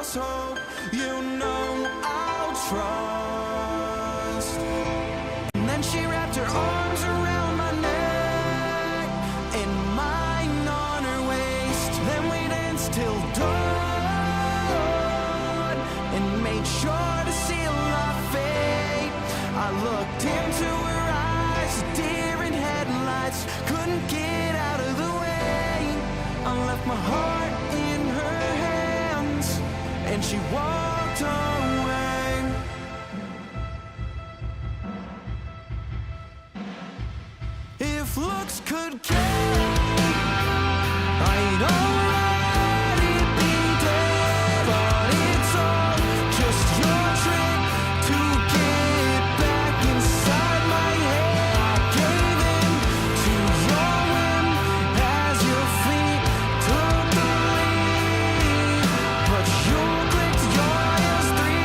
false hope, you know I'll trust. And then she wrapped her arms around my neck and mine on her waist. Then we danced till dawn and made sure to seal our fate. I looked into her eyes, deer in headlights, couldn't get out of the way. I left my heart in her hands and she walked away. If looks could kill, I'd already be dead. But it's all just your trick to get back inside my head. I gave in to your whim as your feet took the lead. But you clicked your heels 3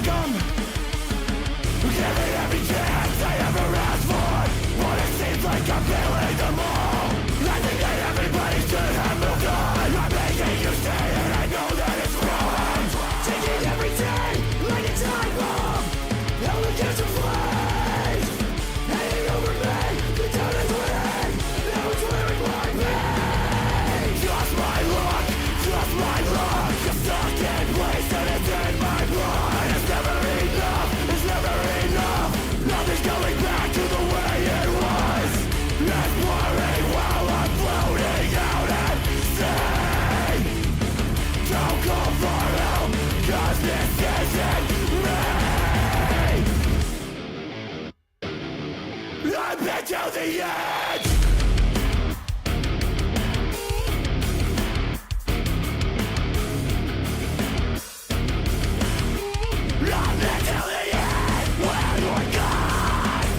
welcome. Give me every chance I ever asked for, but it seems like I'm failing them all. I think that everybody should have moved on. I'm making you stay and I know that it's wrong. Taking every day like a time bomb, held against a flames, hanging over me, the town is winning, now it's wearing my pain. Just my luck, you're stuck in place and it's in my blood. It's never enough, nothing's going back to the way it was. It's blurring while I'm floating out at sea. Don't call for help, 'cause this isn't me. I've been to the edge. I've been to the end where you're gone.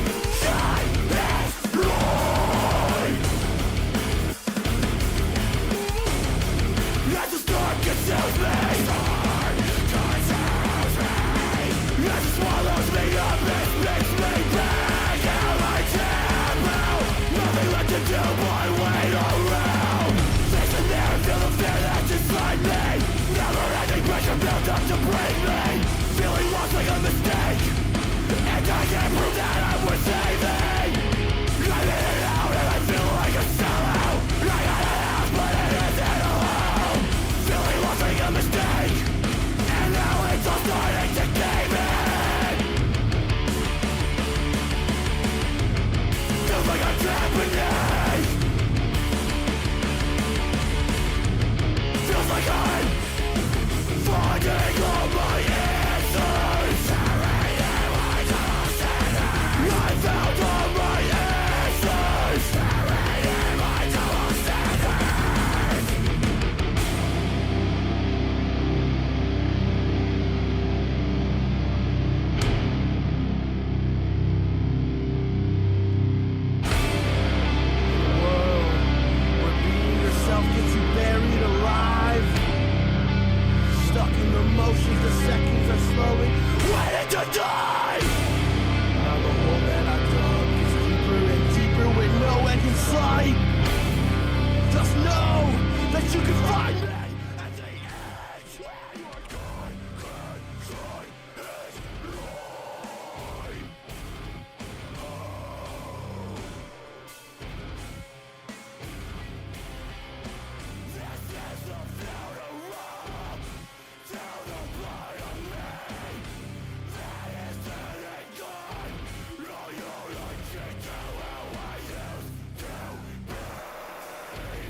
Inside this void. As the storm consumes me, as it swallows me up, it makes me back out like tempo. Nothing left to do but wait around. Facing there and feel the fear that's inside me. Never-ending pressure built up to break me. Feeling lost like a mistake, and I can't prove that I was saving. I'm in and out and I feel like a sellout. I got a house but it isn't a home. Feeling lost like a mistake, and now it's all starting to cave in. Feels like I'm trapped beneath. Feels like I'm finding all my answers. I found all my answers. Where being yourself gets you buried alive. Stuck in the motions, the seconds are slowly waiting to die. Now the hole that I dug is deeper and deeper with no end in sight. Just know that you can find me at the edge where you're gone. Inside is void. This is the funeral to the blood of me. That is turning gone. All your unchained to how I used to be.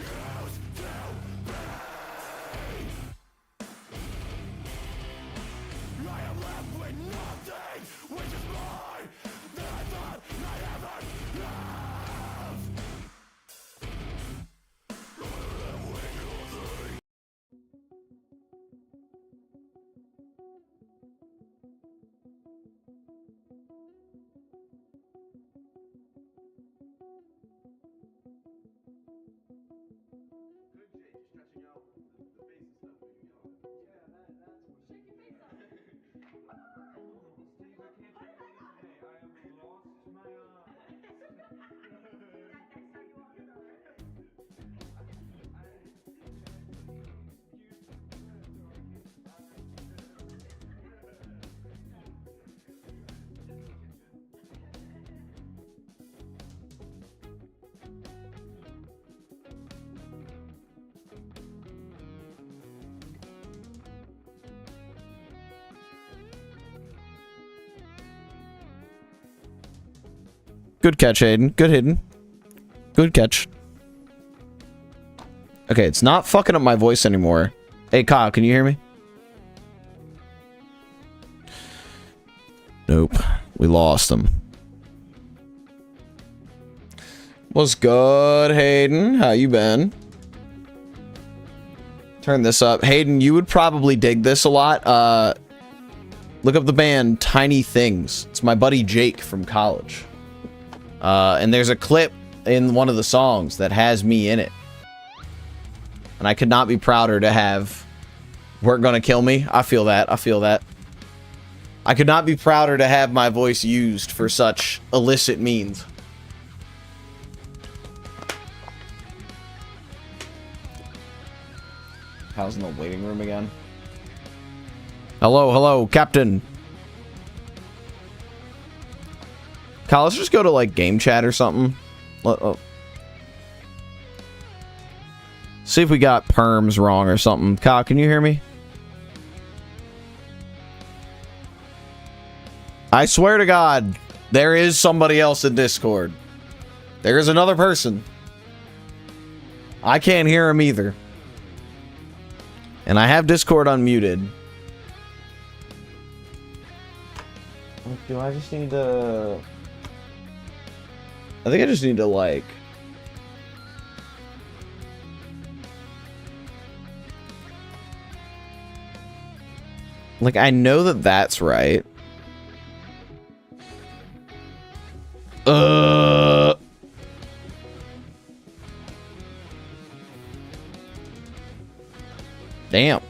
Used to be. I am left with nothing, which is more than I thought I ever have. Good catch, Hayden. Good hidden. Good catch. Okay, it's not fucking up my voice anymore. Hey, Kyle, can you hear me? Nope. We lost him. What's good, Hayden? How you been? Turn this up. Hayden, you would probably dig this a lot. Look up the band Tiny Things. It's my buddy Jake from college. And there's a clip in one of the songs that has me in it. And I could not be prouder to have We're Gonna Kill Me. I feel that. I feel that. I could not be prouder to have my voice used for such illicit means. How's in the waiting room again? Hello, hello, Captain. Kyle, let's just go to, like, game chat or something. See if we got perms wrong or something. Kyle, can you hear me? I swear to God, there is somebody else in Discord. There is another person. I can't hear him either. And I have Discord unmuted. Do I just need to... I think I just need to, like... Like, I know that that's right. Damn.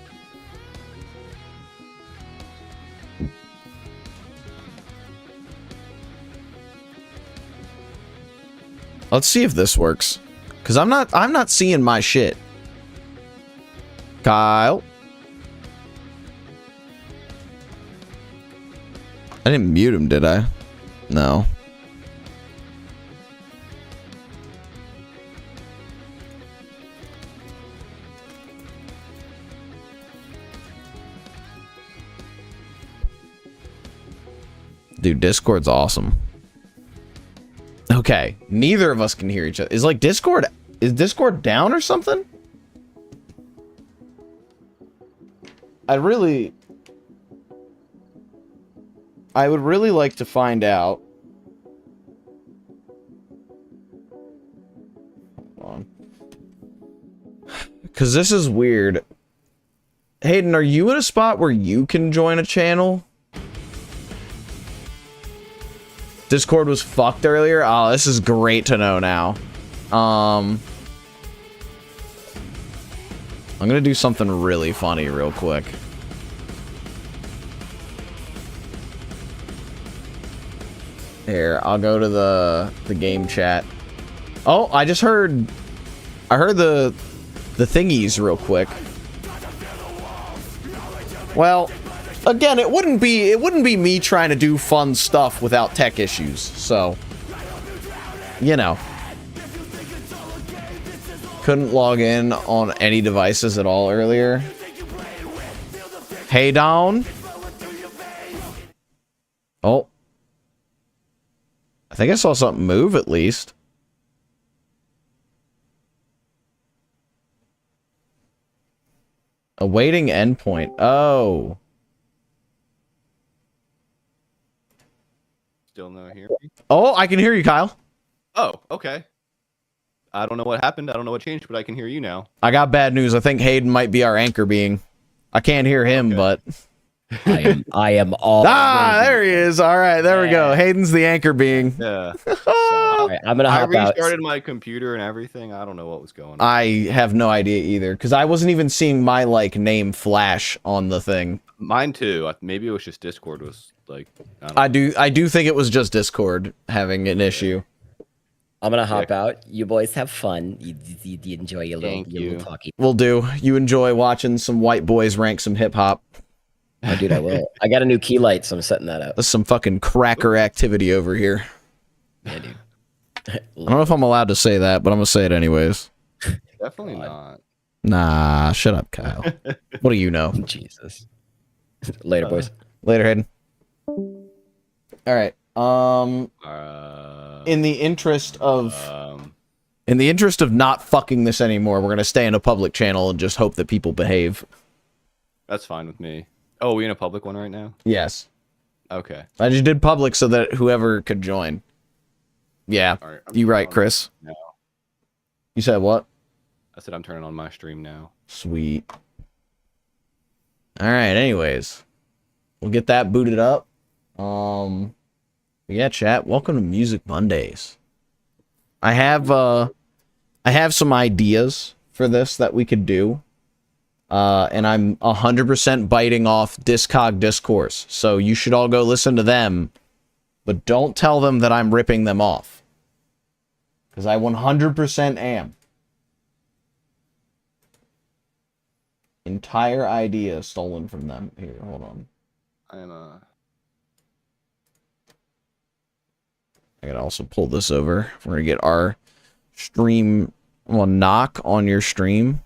Let's see if this works. Cause I'm not seeing my shit. Kyle. I didn't mute him, did I? No. Dude, Discord's awesome. Okay, neither of us can hear each other. Is Discord down or something? I would really like to find out. Hold on. Because this is weird. Hayden, are you in a spot where you can join a channel? Discord was fucked earlier? Oh, this is great to know now. I'm gonna do something really funny real quick. Here, I'll go to the game chat. Oh, I heard the thingies real quick. Well, again, it wouldn't be me trying to do fun stuff without tech issues. So, you know, couldn't log in on any devices at all earlier. Hey, down. Oh, I think I saw something move at least. Awaiting endpoint. Oh. Still no hear me? Oh, I can hear you, Kyle. Oh, okay. I don't know what happened. I don't know what changed, but I can hear you now. I got bad news. I think Hayden might be our anchor being. I can't hear him, okay. But I am all. there he is. All right, there we go. Hayden's the anchor being. Yeah. All right, I'm gonna hop out. I restarted my computer and everything. I don't know what was going on. I have no idea either, because I wasn't even seeing my like name flash on the thing. Mine too. Maybe it was just Discord was like. I do think it was just Discord having an issue. I'm gonna hop out. You boys have fun. You enjoy your little talkie. Will do. You enjoy watching some white boys rank some hip hop. Oh, dude, I will. I got a new key light, so I'm setting that up. That's some fucking cracker activity over here. Yeah, dude. I don't know if I'm allowed to say that, but I'm gonna say it anyways. Definitely not. Nah, shut up, Kyle. What do you know? Jesus. Later, boys. Later, Hayden. All right. In the interest of not fucking this anymore, we're gonna stay in a public channel and just hope that people behave. That's fine with me. Oh, are we in a public one right now? Yes. Okay. I just did public so that whoever could join. Yeah. All right, You right, Chris. now. You said what? I said I'm turning on my stream now. Sweet. All right. Anyways, we'll get that booted up. Yeah, chat. Welcome to Music Mondays. I have some ideas for this that we could do. And I'm 100% biting off Discog Discourse. So you should all go listen to them. But don't tell them that I'm ripping them off. Because I 100% am. Entire idea stolen from them. Here, hold on. I gotta also pull this over. We're gonna get our stream, well, knock on your stream.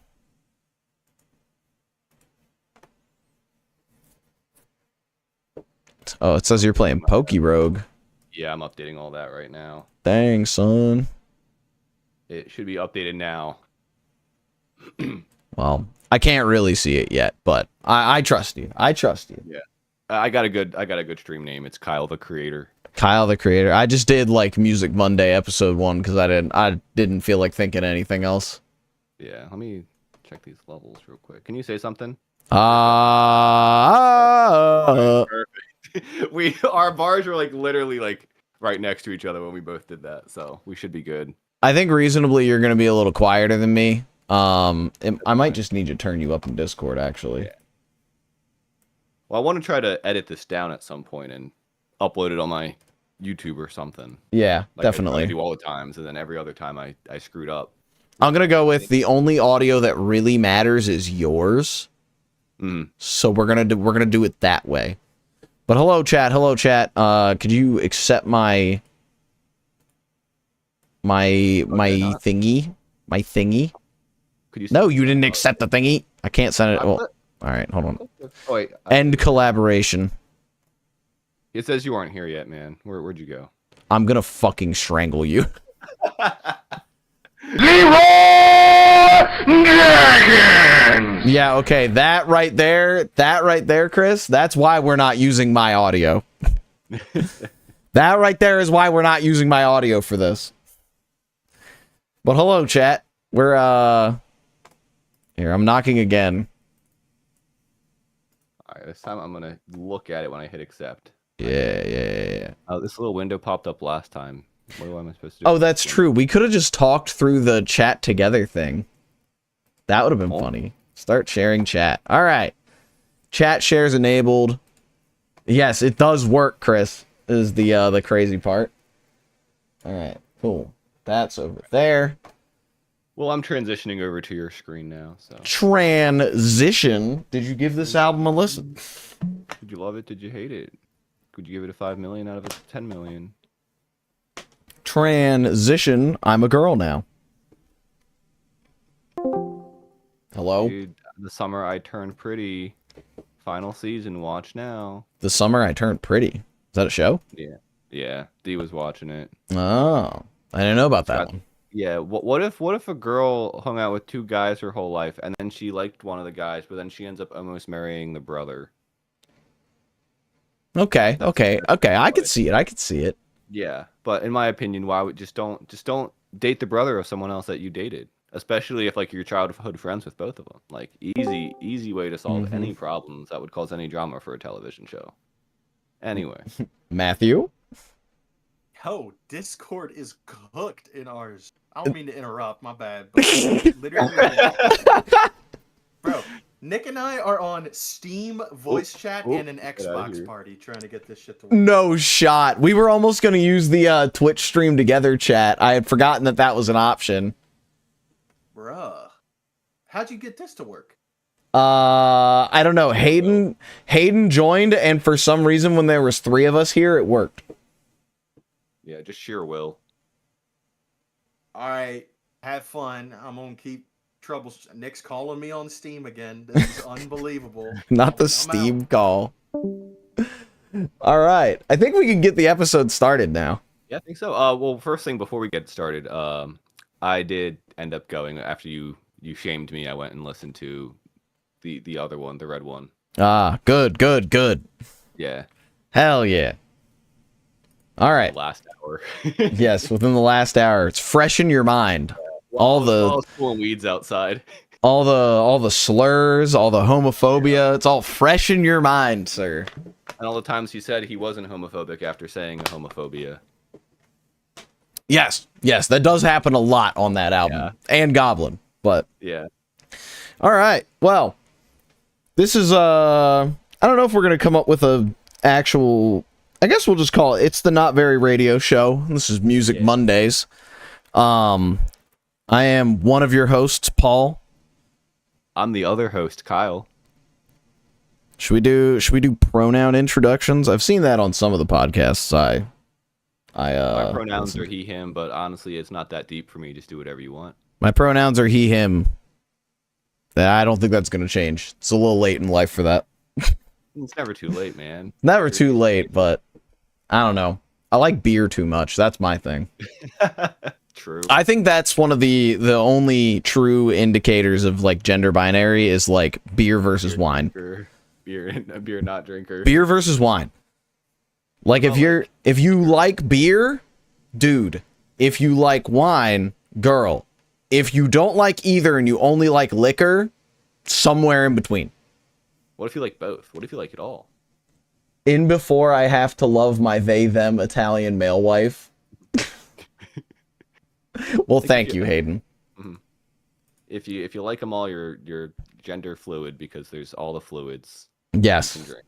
Oh, it says you're playing Pokerogue. Yeah, I'm updating all that right now. Dang, son. It should be updated now. Well, I can't really see it yet, but I trust you. I trust you. Yeah, I got a good stream name. It's Kyle the Creator. Kyle the Creator. I just did like Music Monday episode 1 because I didn't feel like thinking anything else. Yeah, let me check these levels real quick. Can you say something? Perfect. Our bars were like literally like right next to each other when we both did that, so we should be good. I think reasonably you're gonna be a little quieter than me. I might just need to turn you up in Discord actually. Yeah. Well, I want to try to edit this down at some point and upload it on my YouTube or something. Yeah, like definitely. I do all the times, and then every other time I screwed up. I'm gonna go with the only audio that really matters is yours. So we're gonna do it that way. But hello chat, could you accept my thingy? My thingy? Could you? No, you didn't accept the thingy. I can't send it. Well, all right, hold on. Oh, wait. End collaboration. It says you aren't here yet, man. Where'd you go? I'm gonna fucking strangle you. Yeah, okay, that right there, Chris, that's why we're not using my audio. That right there is why we're not using my audio for this. But hello, chat. We're, here, I'm knocking again. Alright, this time I'm gonna look at it when I hit accept. Yeah. Oh, this little window popped up last time. What am I supposed to do? Oh, that's true. We could have just talked through the chat together thing. That would have been funny. Start sharing chat. All right. Chat shares enabled. Yes, it does work, Chris, is the crazy part. All right, cool. That's over there. Well, I'm transitioning over to your screen now, so. Transition. Did you give this album a listen? Did you love it? Did you hate it? Could you give it a 5 million out of a 10 million? Transition. I'm a girl now. Hello? Dude, the summer I turned pretty. Final season. Watch now. The summer I turned pretty. Is that a show? Yeah. Dee was watching it. Oh, I didn't know about that one. Yeah. What if a girl hung out with 2 guys her whole life, and then she liked one of the guys, but then she ends up almost marrying the brother? Okay. I could see it. Yeah, but in my opinion, why would just don't date the brother of someone else that you dated, especially if like you're childhood friends with both of them. Like easy way to solve any problems that would cause any drama for a television show. Anyway, Matthew. Yo, Discord is cooked in ours. I don't mean to interrupt, my bad. But literally, bro, Nick and I are on Steam voice chat and an Xbox party trying to get this shit to work. No shot. We were almost going to use the Twitch stream together chat. I had forgotten that was an option. Bruh. How'd you get this to work? I don't know. Hayden joined, and for some reason when there was 3 of us here, it worked. yeah, just sheer will. Alright, have fun. I'm gonna keep troubles. Nick's calling me on Steam again. This is unbelievable. Not the Steam call. All right. I think we can get the episode started now. Yeah, I think so. Well, first thing before we get started, I did end up going after you shamed me. I went and listened to the other one, the red one. Ah, good. Yeah. Hell yeah. All right. Last hour. Yes, within the last hour. It's fresh in your mind. All the pulling weeds outside. all the slurs, all the homophobia, it's all fresh in your mind, sir. And all the times he said he wasn't homophobic after saying homophobia. Yes, that does happen a lot on that album. Yeah. And Goblin. But Yeah. all right. Well, this is I don't know if we're gonna come up with a actual. I guess we'll just call it. It's the Not Very Radio Show. This is Music Mondays. I am one of your hosts, Paul. I'm the other host, Kyle. Should we do pronoun introductions? I've seen that on some of the podcasts. My pronouns are he, him, but honestly, it's not that deep for me. Just do whatever you want. My pronouns are he, him. I don't think that's going to change. It's a little late in life for that. It's never too late, man. Never too late, but I don't know. I like beer too much. That's my thing. True. I think that's one of the only true indicators of like gender binary is like beer versus wine. Beer not drinker. Beer versus wine. Like if you like beer, dude. If you like wine, girl. If you don't like either and you only like liquor, somewhere in between. What if you like both? What if you like it all? In before I have to love my they them Italian male wife. Well, thank you, Hayden. If you like them all, you're gender fluid because there's all the fluids. Yes. You can drink.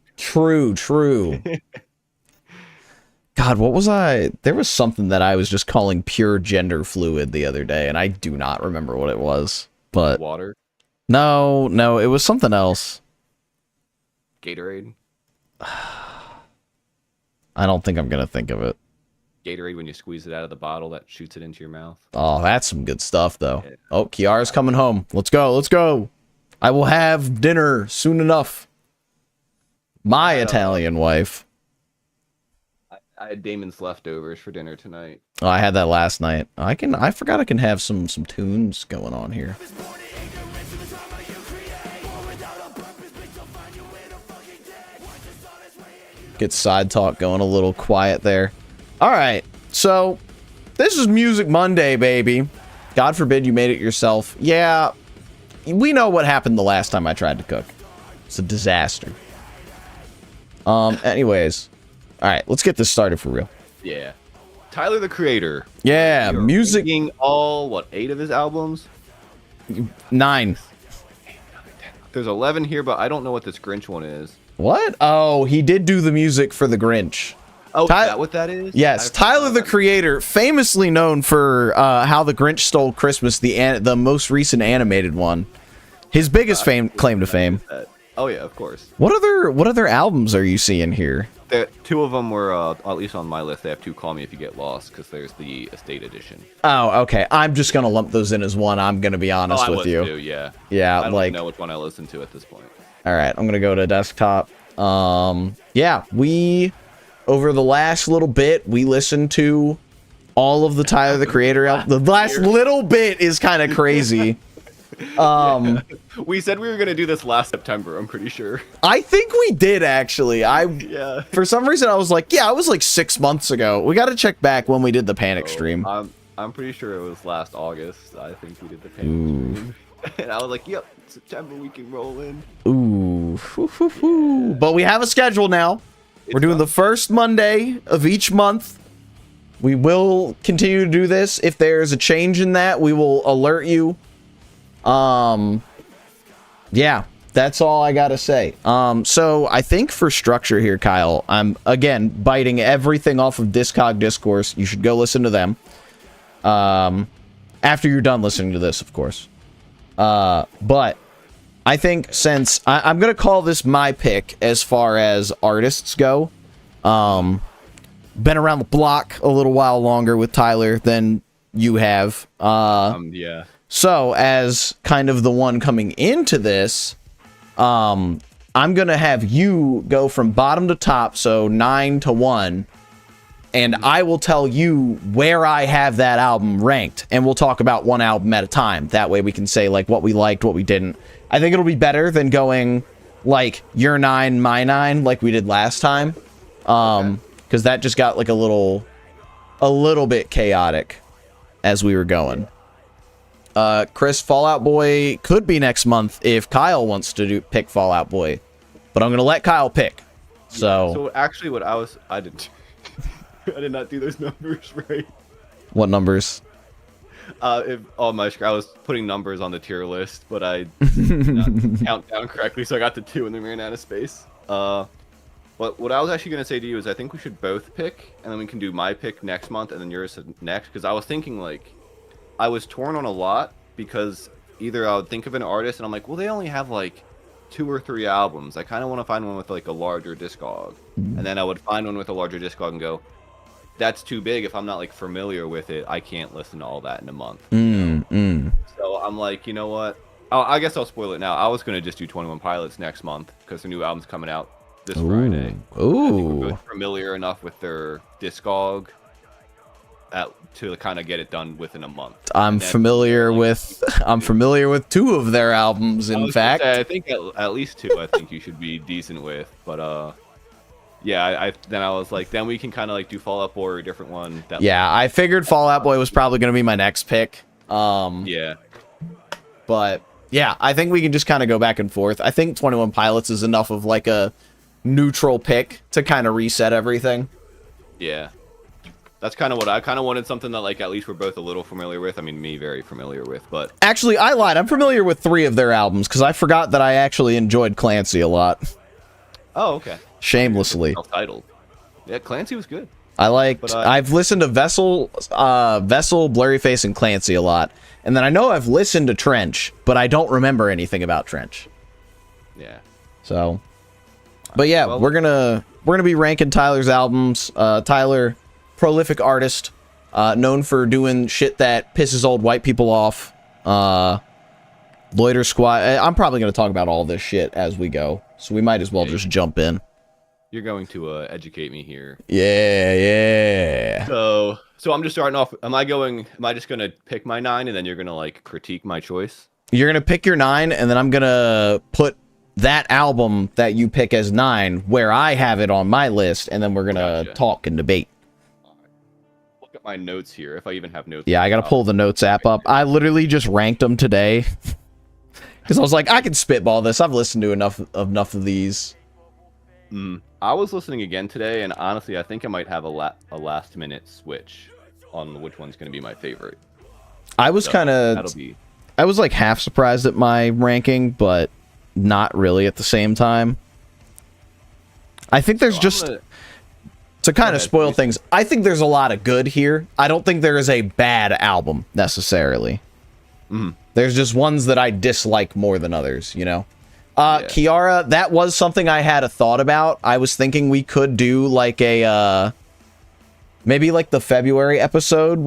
True. God, what was I? There was something that I was just calling pure gender fluid the other day, and I do not remember what it was. But Water, no, it was something else. Gatorade. I don't think I'm gonna think of it. Gatorade, when you squeeze it out of the bottle, that shoots it into your mouth. Oh, that's some good stuff, though. Oh, Kiara's coming home. Let's go. I will have dinner soon enough. My Italian wife. I had Damon's leftovers for dinner tonight. Oh, I had that last night. I forgot I can have some tunes going on here. Get side talk going a little quiet there. All right, so this is Music Monday, baby. God forbid you made it yourself. Yeah, we know what happened the last time I tried to cook. It's a disaster. Anyways, all right, let's get this started for real. Yeah. Tyler, the Creator. Yeah, You're music. ranking all, 8 of his albums? 9. There's 11 here, but I don't know what this Grinch one is. What? Oh, he did do the music for the Grinch. Oh, is that what that is? Yes, Tyler the Creator, famously known for How the Grinch Stole Christmas, the most recent animated one. His biggest claim to fame. Oh yeah, of course. What other albums are you seeing here? 2 of them were, at least on my list, they have 2 Call Me If You Get Lost, because there's the Estate Edition. Oh, okay. I'm just going to lump those in as one. I'm going to be honest with you. Too, yeah. Yeah, I don't like, know which one I listen to at this point. All right, I'm going to go to desktop. Yeah, we, over the last little bit, we listened to all of the Tyler the Creator album. The last little bit is kind of crazy. Yeah. We said we were gonna do this last September, I'm pretty sure. I think we did actually. Yeah. For some reason I was like, yeah, it was like 6 months ago. We got to check back when we did the Panic stream. I'm pretty sure it was last August. I think we did the Panic stream. And I was like, yep, September we can roll in. Ooh. Yeah. But we have a schedule now. We're doing the first Monday of each month. We will continue to do this. If there's a change in that, we will alert you. Yeah, that's all I gotta say. So I think for structure here, Kyle, I'm again biting everything off of Discog Discourse. You should go listen to them. After you're done listening to this, of course. But I think since I'm gonna call this my pick as far as artists go. Been around the block a little while longer with Tyler than you have. Yeah. So, as kind of the one coming into this, I'm going to have you go from bottom to top, so 9 to 1, and I will tell you where I have that album ranked, and we'll talk about one album at a time. That way we can say, like, what we liked, what we didn't. I think it'll be better than going, like, your 9, my 9, like we did last time, because that just got, like, a little bit chaotic as we were going. Chris, Fall Out Boy could be next month if Kyle wants to pick Fall Out Boy, but I'm gonna let Kyle pick. So actually, I did not do those numbers right. What numbers? On my screen, I was putting numbers on the tier list, but I did not count down correctly, so I got to 2 and then ran out of space. What I was actually going to say to you is I think we should both pick, and then we can do my pick next month and then yours next, because I was thinking, like, I was torn on a lot, because either I would think of an artist, and I'm like, well, they only have, like, 2 or 3 albums. I kind of want to find one with, like, a larger discog. And then I would find one with a larger discog and go, that's too big. If I'm not, like, familiar with it, I can't listen to all that in a month. So I'm like, you know what? I guess I'll spoil it now. I was going to just do 21 Pilots next month, because the new album's coming out this Friday. Ooh. I think we're both familiar enough with their discog to kind of get it done within a month. I'm familiar with 2 of their albums, in fact. I think at least 2 I think you should be decent with, but yeah, then I was like, then we can kind of like do Fall Out Boy or a different one. Yeah, I figured Fall Out Boy was probably going to be my next pick. Yeah. But yeah, I think we can just kind of go back and forth. I think 21 Pilots is enough of like a neutral pick to kind of reset everything. Yeah. That's kind of what I kind of wanted, something that like at least we're both a little familiar with. I mean, me very familiar with, but actually I lied. I'm familiar with 3 of their albums because I forgot that I actually enjoyed Clancy a lot. Oh, okay. Shamelessly. Self-titled. Yeah, Clancy was good. I liked. I've listened to Vessel, Blurryface, and Clancy a lot, and then I know I've listened to Trench, but I don't remember anything about Trench. Yeah. So, but yeah, we're gonna be ranking Tyler's albums. Tyler, prolific artist, known for doing shit that pisses old white people off. Loiter Squad. I'm probably gonna talk about all this shit as we go, so we might as well just jump in. You're going to educate me here. Yeah. So I'm just starting off. Am I just gonna pick my 9 and then you're gonna like critique my choice? You're gonna pick your 9, and then I'm gonna put that album that you pick as 9 where I have it on my list, and then we're gonna talk and debate. Look at my notes here, if I even have notes. Yeah, I gotta pull the notes app up. I literally just ranked them today because I was like, I can spitball this. I've listened to enough of these. I was listening again today, and honestly, I think I might have a last minute switch on which one's going to be my favorite. I was I was like half surprised at my ranking, but not really at the same time. I think there's to kind of spoil things, I think there's a lot of good here. I don't think there is a bad album necessarily. There's just ones that I dislike more than others, you know? Kiara, that was something I had a thought about. I was thinking we could do like a, maybe like the February episode.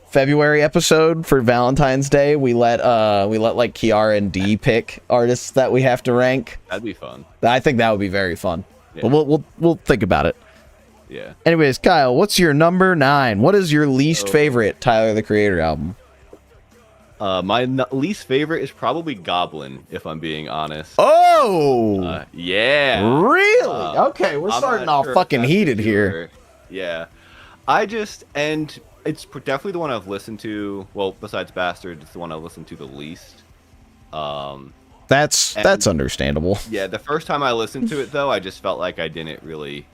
February episode for Valentine's Day. We let like Kiara and D pick artists that we have to rank. That'd be fun. I think that would be very fun. Yeah. But we'll think about it. Yeah. Anyways, Kyle, what's your number 9? What is your least favorite Tyler the Creator album? My least favorite is probably Goblin, if I'm being honest. Oh! Yeah. Really? Okay, we're starting off fucking heated here. Yeah. And it's definitely the one I've listened to, well, besides Bastard, it's the one I've listened to the least. That's understandable. Yeah, the first time I listened to it, though, I just felt like I didn't really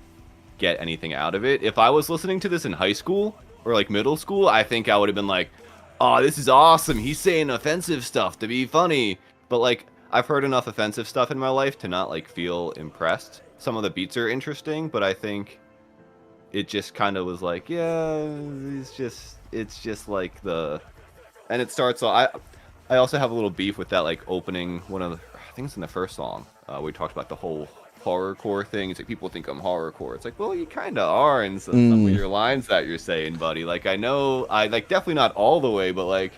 get anything out of it. If I was listening to this in high school or, like, middle school, I think I would have been like, oh, this is awesome. He's saying offensive stuff to be funny. But, like, I've heard enough offensive stuff in my life to not, like, feel impressed. Some of the beats are interesting, but I think it just kind of was like, yeah, it's just like the... And it starts off... I also have a little beef with that, like, opening one of the... I think it's in the first song. We talked about the whole horrorcore thing. It's like, people think I'm horrorcore. It's like, well, you kind of are in some of your lines that you're saying, buddy. Like, I know, like, definitely not all the way, but, like,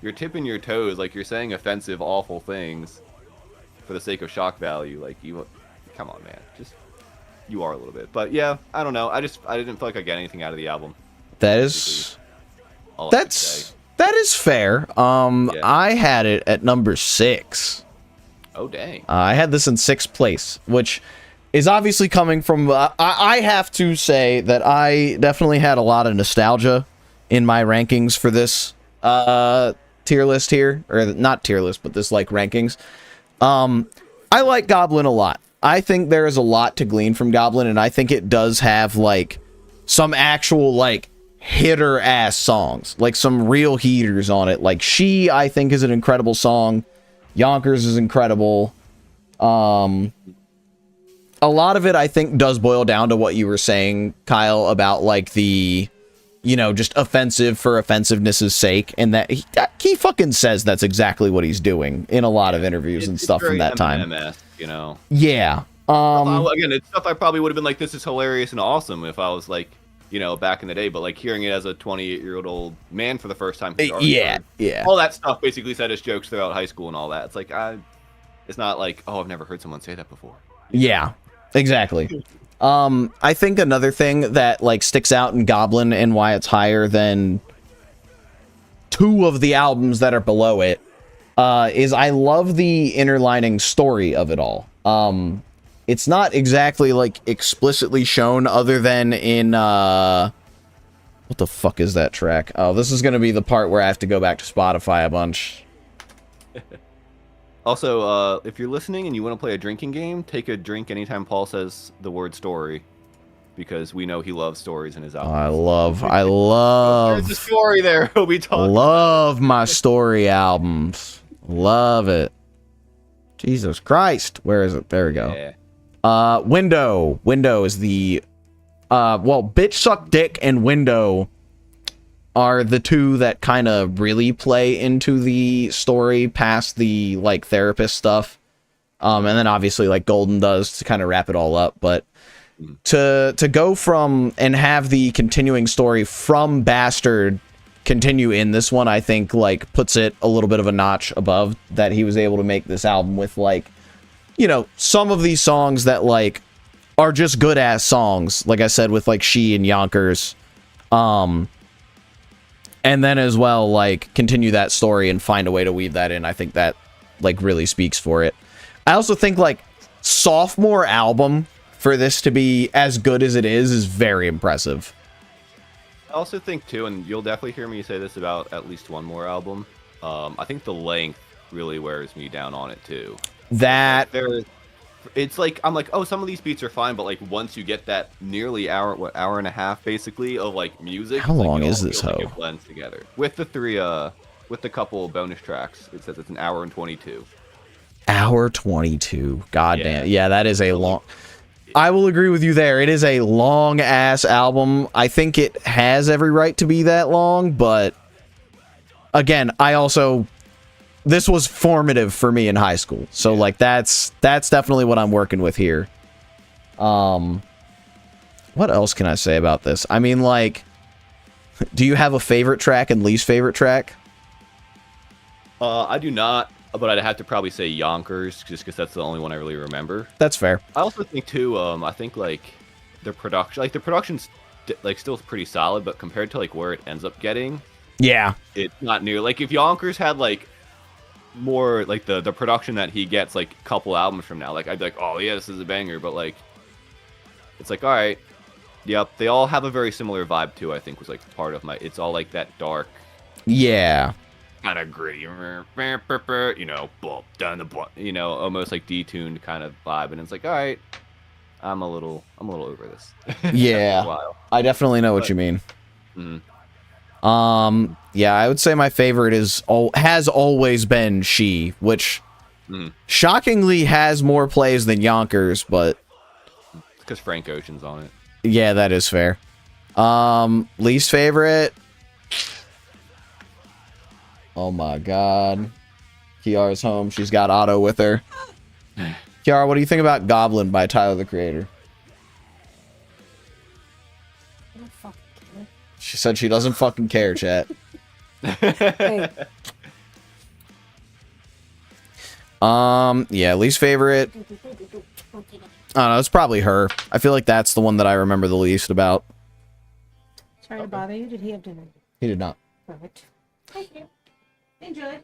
you're tipping your toes. Like, you're saying offensive, awful things for the sake of shock value. Like, come on, man. You are a little bit. But, yeah, I don't know. I didn't feel like I got anything out of the album. That is fair. Yeah. I had it at number 6. Oh, dang. I had this in 6th place, which is obviously coming from... I have to say that I definitely had a lot of nostalgia in my rankings for this tier list here. Or not tier list, but this, like, rankings. I like Goblin a lot. I think there is a lot to glean from Goblin, and I think it does have, like, some actual, like, hitter ass songs, like some real heaters on it. Like She, I think, is an incredible song. Yonkers is incredible. A lot of it, I think, does boil down to what you were saying, Kyle, about like the, you know, just offensive for offensiveness' sake, and that he fucking says that's exactly what he's doing in a lot of interviews and stuff from that time. You know. Yeah. Again, it's stuff I probably would have been like, this is hilarious and awesome if I was like, you know, back in the day, but like hearing it as a 28-year-old man for the first time. Yeah. All that stuff basically said as jokes throughout high school and all that. It's like, it's not like, oh, I've never heard someone say that before. Yeah, exactly. I think another thing that like sticks out in Goblin and why it's higher than 2 of the albums that are below it is I love the interlining story of it all. It's not exactly like explicitly shown other than in what the fuck is that track? Oh, this is gonna be the part where I have to go back to Spotify a bunch. Also, if you're listening and you want to play a drinking game, take a drink anytime Paul says the word story, because we know he loves stories in his album. I love There's a story there. We talk. Love my story albums. Love it. Jesus Christ. Where is it? There we go. Yeah. Window. Window is the well, Bitch Suck Dick and Window are the 2 that kind of really play into the story past the like therapist stuff. And then obviously like Golden does to kind of wrap it all up, but to go from and have the continuing story from Bastard continue in this one, I think like puts it a little bit of a notch above that he was able to make this album with, like, you know, some of these songs that like are just good ass songs, like I said, with like She and Yonkers, and then as well like continue that story and find a way to weave that in. I think that like really speaks for it. I also think like sophomore album for this to be as good as it is very impressive. I also think too, and you'll definitely hear me say this about at least one more album, I think the length really wears me down on it too. That it's like I'm like, oh, some of these beats are fine, but like once you get that nearly hour and a half basically of like music, how long is this hoe? Like it blends together with the 3 with the couple bonus tracks. It says it's an hour and 22. Hour 22. God damn. Yeah, that is a long. I will agree with you there. It is a long ass album. I think it has every right to be that long, but again, this was formative for me in high school. So like that's definitely what I'm working with here. What else can I say about this? I mean, like, do you have a favorite track and least favorite track? I do not, but I'd have to probably say Yonkers, just because that's the only one I really remember. That's fair. I also think too, I think like the production's like still pretty solid, but compared to like where it ends up getting, yeah, it's not near. Like if Yonkers had like more like the production that he gets like a couple albums from now, like I'd be like, oh yeah, this is a banger, but like it's like, all right, yep, they all have a very similar vibe too. I think was like part of my, it's all like that dark, yeah, kind of gritty, you know, you know, almost like detuned kind of vibe, and it's like, all right, I'm a little over this. Yeah, I definitely know what you mean. Yeah, I would say my favorite has always been She, which shockingly has more plays than Yonkers, but because Frank Ocean's on it. Yeah, that is fair. Least favorite. Oh my god. Kiara's home. She's got Otto with her. Kiara, what do you think about Goblin by Tyler, the Creator? She said she doesn't fucking care, chat. Hey. Yeah, least favorite. I don't know, it's probably her. I feel like that's the one that I remember the least about. Sorry to bother you. Did he have dinner? He did not. Perfect. Thank you. Enjoy.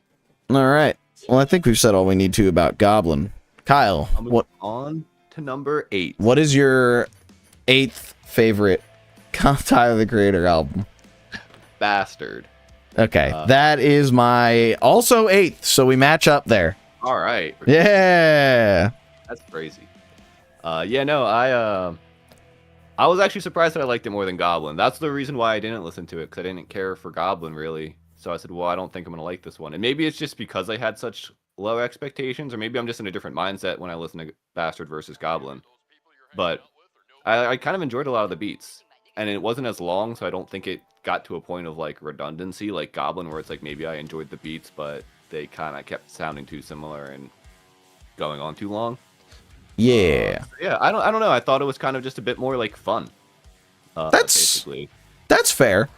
Alright. Well, I think we've said all we need to about Goblin. Kyle, what on to number 8. What is your 8th favorite Tyler, the Creator album? Bastard. Okay, that is my also 8th, so we match up there. All right. Yeah. That's crazy. Yeah, no, I was actually surprised that I liked it more than Goblin. That's the reason why I didn't listen to it, because I didn't care for Goblin really. So I said, well, I don't think I'm gonna like this one. And maybe it's just because I had such low expectations, or maybe I'm just in a different mindset when I listen to Bastard versus Goblin. But I kind of enjoyed a lot of the beats, and it wasn't as long, so I don't think it got to a point of like redundancy like Goblin, where it's like maybe I enjoyed the beats, but they kind of kept sounding too similar and going on too long. Yeah. Yeah, I don't know. I thought it was kind of just a bit more like fun. Basically. That's fair.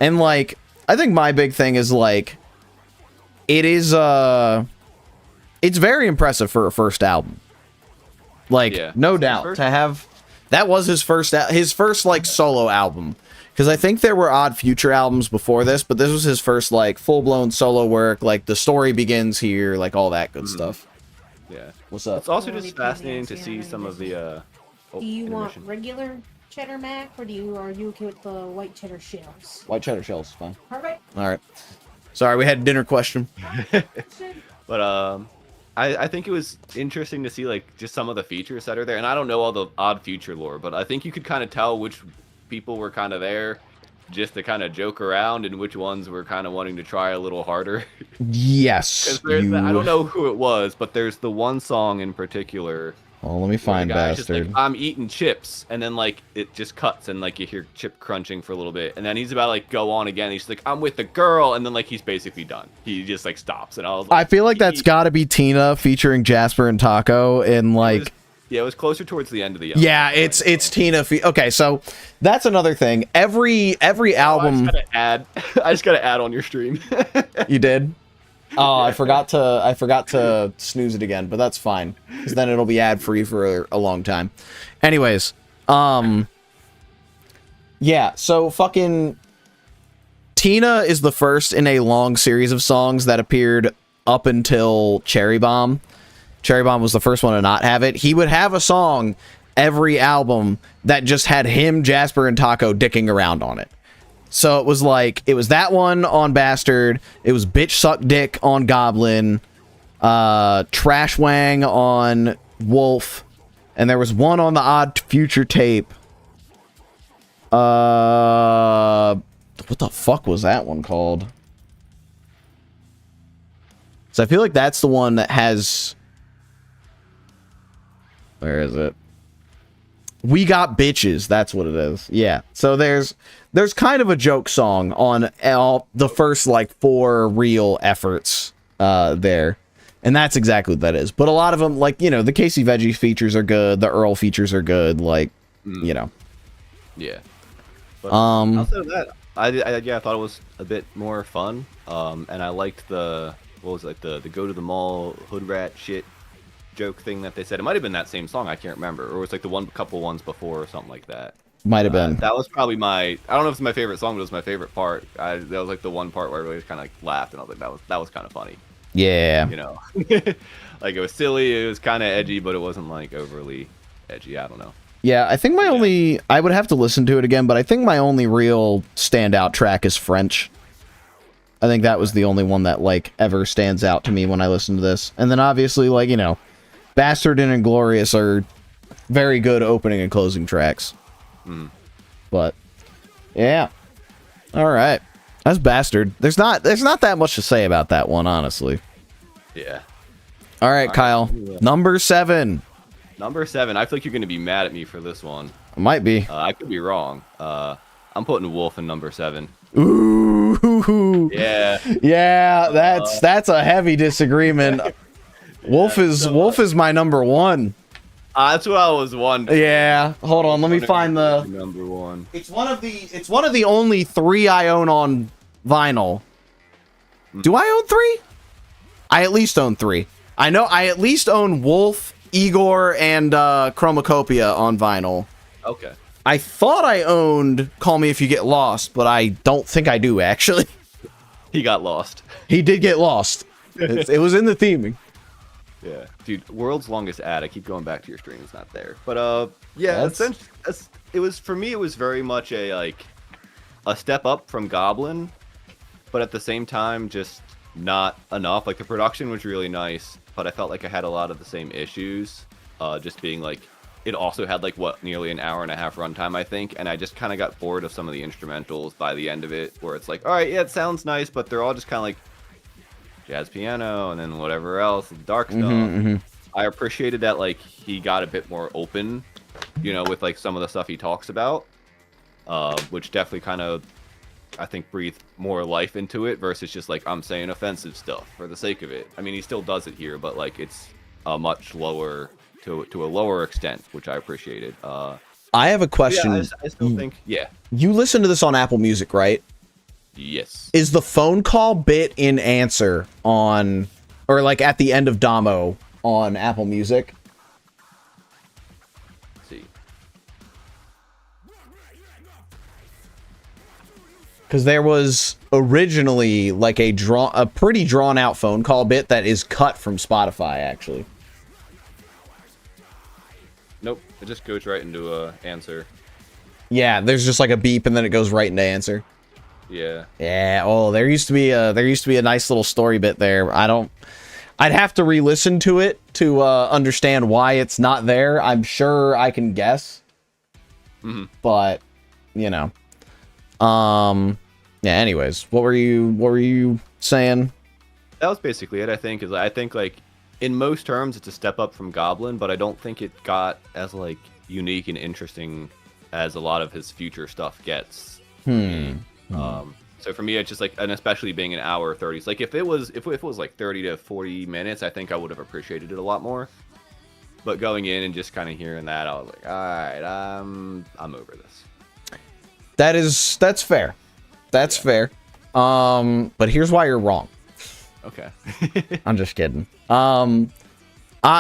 And like, I think my big thing is like, it's very impressive for a first album. Like, Yeah. no doubt to have, that was his first like solo album. Because I think there were Odd Future albums before this, but this was his first like full blown solo work. Like the story begins here, like all that good stuff. Yeah. What's up? It's also Really just pain in the fascinating ass, to yeah, see really some of busy. the. Do you want intermission. regular cheddar mac, or are you okay with the white cheddar shells? White cheddar shells, fine. Perfect. All right. Sorry, we had a dinner question. But I think it was interesting to see like just some of the features that are there, and I don't know all the Odd Future lore, but I think you could kind of tell which people were kind of there just to kind of joke around, and which ones were kind of wanting to try a little harder. Yes. 'Cause I don't know who it was, but there's the one song in particular. Well, let me where find the guy's just Bastard. like, I'm eating chips, and then like it just cuts, and like you hear chip crunching for a little bit, and then he's about to like go on again. He's like, I'm with the girl, and then like he's basically done. He just like stops, and I was I like, feel like that's got to be Tina featuring Jasper and Taco, and like, yeah, it was closer towards the end of the album. yeah, it's Tina. Okay, so that's another thing. Every album I just gotta add on your stream. you did. Oh, I forgot to snooze it again, but that's fine because then it'll be ad free for a long time. Anyways, yeah. So fucking Tina is the first in a long series of songs that appeared up until Cherry Bomb. Cherry Bomb was the first one to not have it. He would have a song every album that just had him, Jasper, and Taco dicking around on it. So it was like, it was that one on Bastard, it was Bitch Suck Dick on Goblin, Trash Wang on Wolf, and there was one on the Odd Future tape. What the fuck was that one called? So I feel like that's the one that has... Where is it? We Got Bitches. That's what it is. Yeah. So there's kind of a joke song on all the first like 4 real efforts there. And that's exactly what that is. But a lot of them, like, you know, the Casey Veggie features are good. The Earl features are good. Like, you know. Yeah. But outside of that, I thought it was a bit more fun. And I liked the go to the mall hood rat shit joke thing that they said. It might have been that same song, I can't remember, or it was like the couple ones before or something like that. Might have been. That was probably I don't know if it's my favorite song, but it was my favorite part. That was like the one part where I really just kind of like laughed, and I was like, that was kind of funny. Yeah. You know, like it was silly, it was kind of edgy, but it wasn't like overly edgy. I don't know. Yeah, I think I would have to listen to it again, but I think my only real standout track is French. I think that was the only one that like ever stands out to me when I listen to this. And then obviously, like, you know, Bastard and Inglorious are very good opening and closing tracks. But yeah. All right. That's Bastard. There's not that much to say about that one, honestly. Yeah. All right, Kyle. Number 7. Number 7. I feel like you're gonna be mad at me for this one. Might be. I could be wrong. I'm putting Wolf in number 7. Ooh. Yeah. Yeah, that's a heavy disagreement. Wolf is my number 1. That's what I was wondering. Yeah, hold on, let me find the number 1. It's one of the only 3 I own on vinyl. Do I own 3? I at least own 3. I know I at least own Wolf, Igor, and Chromacopia on vinyl. Okay. I thought I owned Call Me If You Get Lost, but I don't think I do actually. He got lost. He did get lost. It was in the theming. Yeah, dude, world's longest ad. I keep going back to your stream. It's not there, but yeah. Essentially, it was for me. It was very much a step up from Goblin, but at the same time, just not enough. Like the production was really nice, but I felt like I had a lot of the same issues. Just being like it also had like what, nearly an hour and a half runtime, I think, and I just kind of got bored of some of the instrumentals by the end of it, where it's like, all right, yeah, it sounds nice, but they're all just kind of like jazz piano and then whatever else, dark stuff. I appreciated that like he got a bit more open, you know, with like some of the stuff he talks about, which definitely kind of, I think, breathed more life into it versus just like I'm saying offensive stuff for the sake of it. I mean, he still does it here, but like it's a much lower to a lower extent, which I appreciated. I have a question. Yeah, I still think, yeah. You listen to this on Apple Music, right? Yes. Is the phone call bit in answer on, or like at the end of Damo on Apple Music? Let's see. Because there was originally like a pretty drawn out phone call bit that is cut from Spotify, actually. Nope. It just goes right into answer. Yeah, there's just like a beep and then it goes right into answer. Yeah. Yeah. Oh, there used to be a nice little story bit there. I'd have to re-listen to it to understand why it's not there. I'm sure I can guess. But, you know. Yeah, anyways, what were you saying? That was basically it, I think. I think like in most terms it's a step up from Goblin, but I don't think it got as like unique and interesting as a lot of his future stuff gets. So for me, it's just like, and especially being an hour 30, like if it was like 30 to 40 minutes, I think I would have appreciated it a lot more. But going in and just kind of hearing that, I was like, all right, I'm over this. That's fair. That's fair. But here's why you're wrong. Okay. I'm just kidding.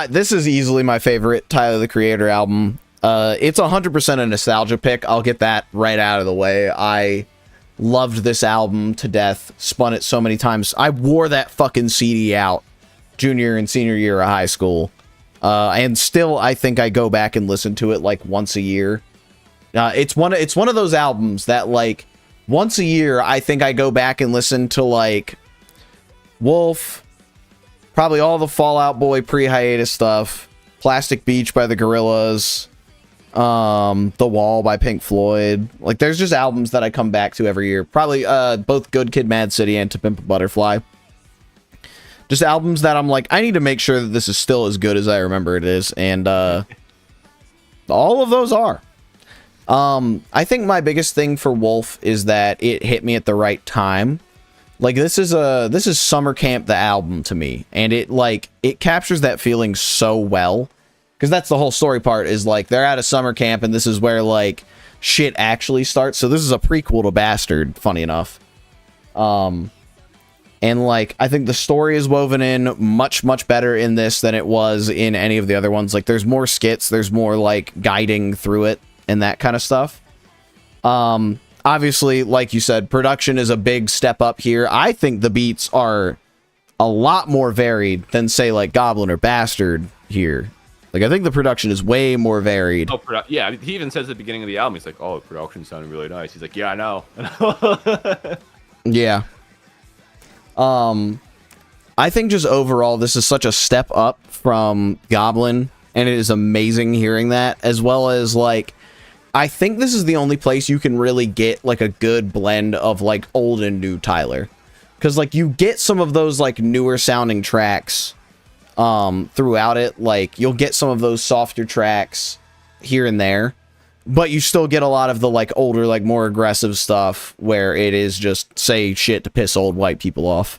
This is easily my favorite Tyler the Creator album. It's 100% a nostalgia pick. I'll get that right out of the way. I loved this album to death. Spun it so many times. I wore that fucking CD out junior and senior year of high school. And still, I think I go back and listen to it like once a year. It's one of those albums that like once a year, I think I go back and listen to like Wolf, probably all the Fall Out Boy pre-hiatus stuff, Plastic Beach by the Gorillaz, The Wall by Pink Floyd. Like there's just albums that I come back to every year. Probably both Good Kid, Mad City and To Pimp a Butterfly. Just albums that I'm like, I need to make sure that this is still as good as I remember it is, and all of those are. I think my biggest thing for Wolf is that it hit me at the right time. Like this is Summer Camp the album to me, and it captures that feeling so well, because that's the whole story part, is like they're at a summer camp and this is where like shit actually starts. So this is a prequel to Bastard, funny enough. And like I think the story is woven in much better in this than it was in any of the other ones. Like there's more skits, there's more like guiding through it and that kind of stuff. Obviously, like you said, production is a big step up here. I think the beats are a lot more varied than, say, like Goblin or Bastard here. Like, I think the production is way more varied. Oh, yeah, he even says at the beginning of the album, he's like, oh, the production sounded really nice. He's like, yeah, I know. Yeah. I think just overall, this is such a step up from Goblin, and it is amazing hearing that, as well as, like, I think this is the only place you can really get like a good blend of like old and new Tyler, because like you get some of those like newer sounding tracks throughout it. Like you'll get some of those softer tracks here and there, but you still get a lot of the like older, like more aggressive stuff where it is just say shit to piss old white people off.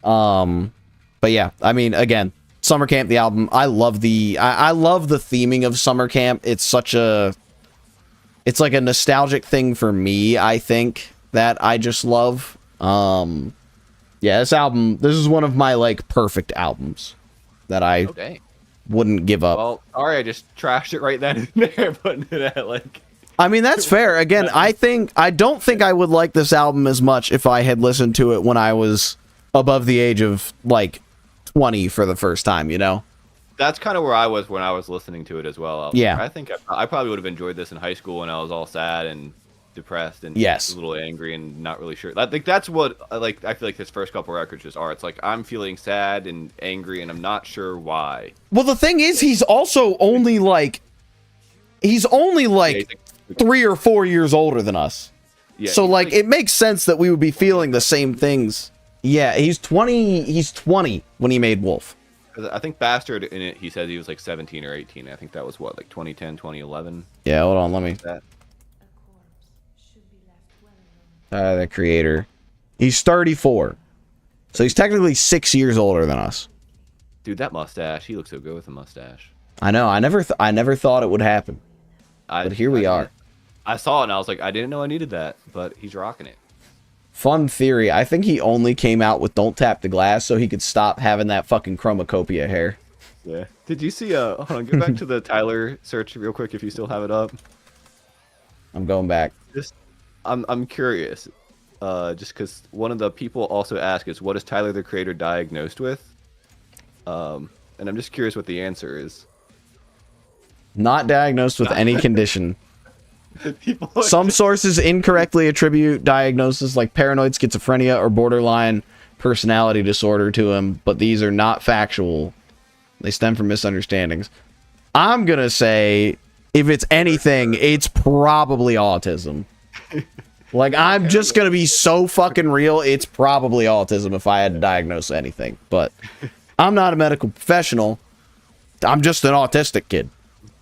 But yeah, I mean, again, Summer Camp, the album, I love the theming of Summer Camp. It's like a nostalgic thing for me, I think, that I just love. Yeah, this is one of my like perfect albums that I wouldn't give up. Well, alright, I just trashed it right then and there, putting it at like, I mean, that's fair. Again, I don't think I would like this album as much if I had listened to it when I was above the age of like 20 for the first time, you know? That's kind of where I was when I was listening to it as well. Yeah. I think I probably would have enjoyed this in high school when I was all sad and depressed and Yes. a little angry and not really sure. I think that's what I feel like his first couple records just are. It's like I'm feeling sad and angry and I'm not sure why. Well, the thing is, he's only like 3 or 4 years older than us. Yeah, So he's like it makes sense that we would be feeling the same things. Yeah, he's 20 when he made Wolf. I think Bastard in it, he said he was like 17 or 18. I think that was what, like 2010, 2011. Yeah, hold on, let me. That. The creator. He's 34. So he's technically 6 years older than us. Dude, that mustache. He looks so good with a mustache. I know. I never thought it would happen. But here we are. I saw it and I was like, I didn't know I needed that, but he's rocking it. Fun theory. I think he only came out with Don't Tap the Glass so he could stop having that fucking chromacopia hair. Yeah. Did you see hold on, get back to the Tyler search real quick if you still have it up. I'm going back. Just I'm curious. Just because one of the people also asked is what is Tyler the Creator diagnosed with? And I'm just curious what the answer is. Not diagnosed with any condition. People Some sources incorrectly attribute diagnoses like paranoid schizophrenia or borderline personality disorder to him, but these are not factual. They stem from misunderstandings. I'm going to say, if it's anything, it's probably autism. Like, I'm just going to be so fucking real, it's probably autism if I had to diagnose anything. But I'm not a medical professional. I'm just an autistic kid.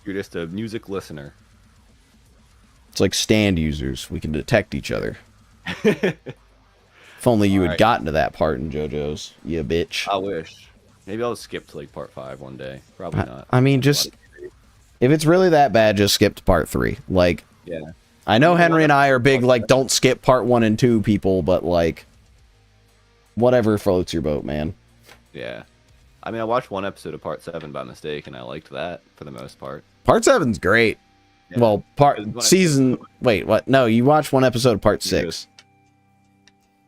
You're just a music listener. It's like stand users. We can detect each other. If only you had gotten to that part in JoJo's, you bitch. I wish. Maybe I'll skip to like part 5 one day. Probably not. I mean, just if it's really that bad, just skip to part 3. Like, Yeah. I know Henry and I are big, like, don't skip part 1 and 2 people, but like, whatever floats your boat, man. Yeah. I mean, I watched one episode of part 7 by mistake, and I liked that for the most part. Part 7's great. Yeah. Well, wait, what? No, you watched one episode of part 6.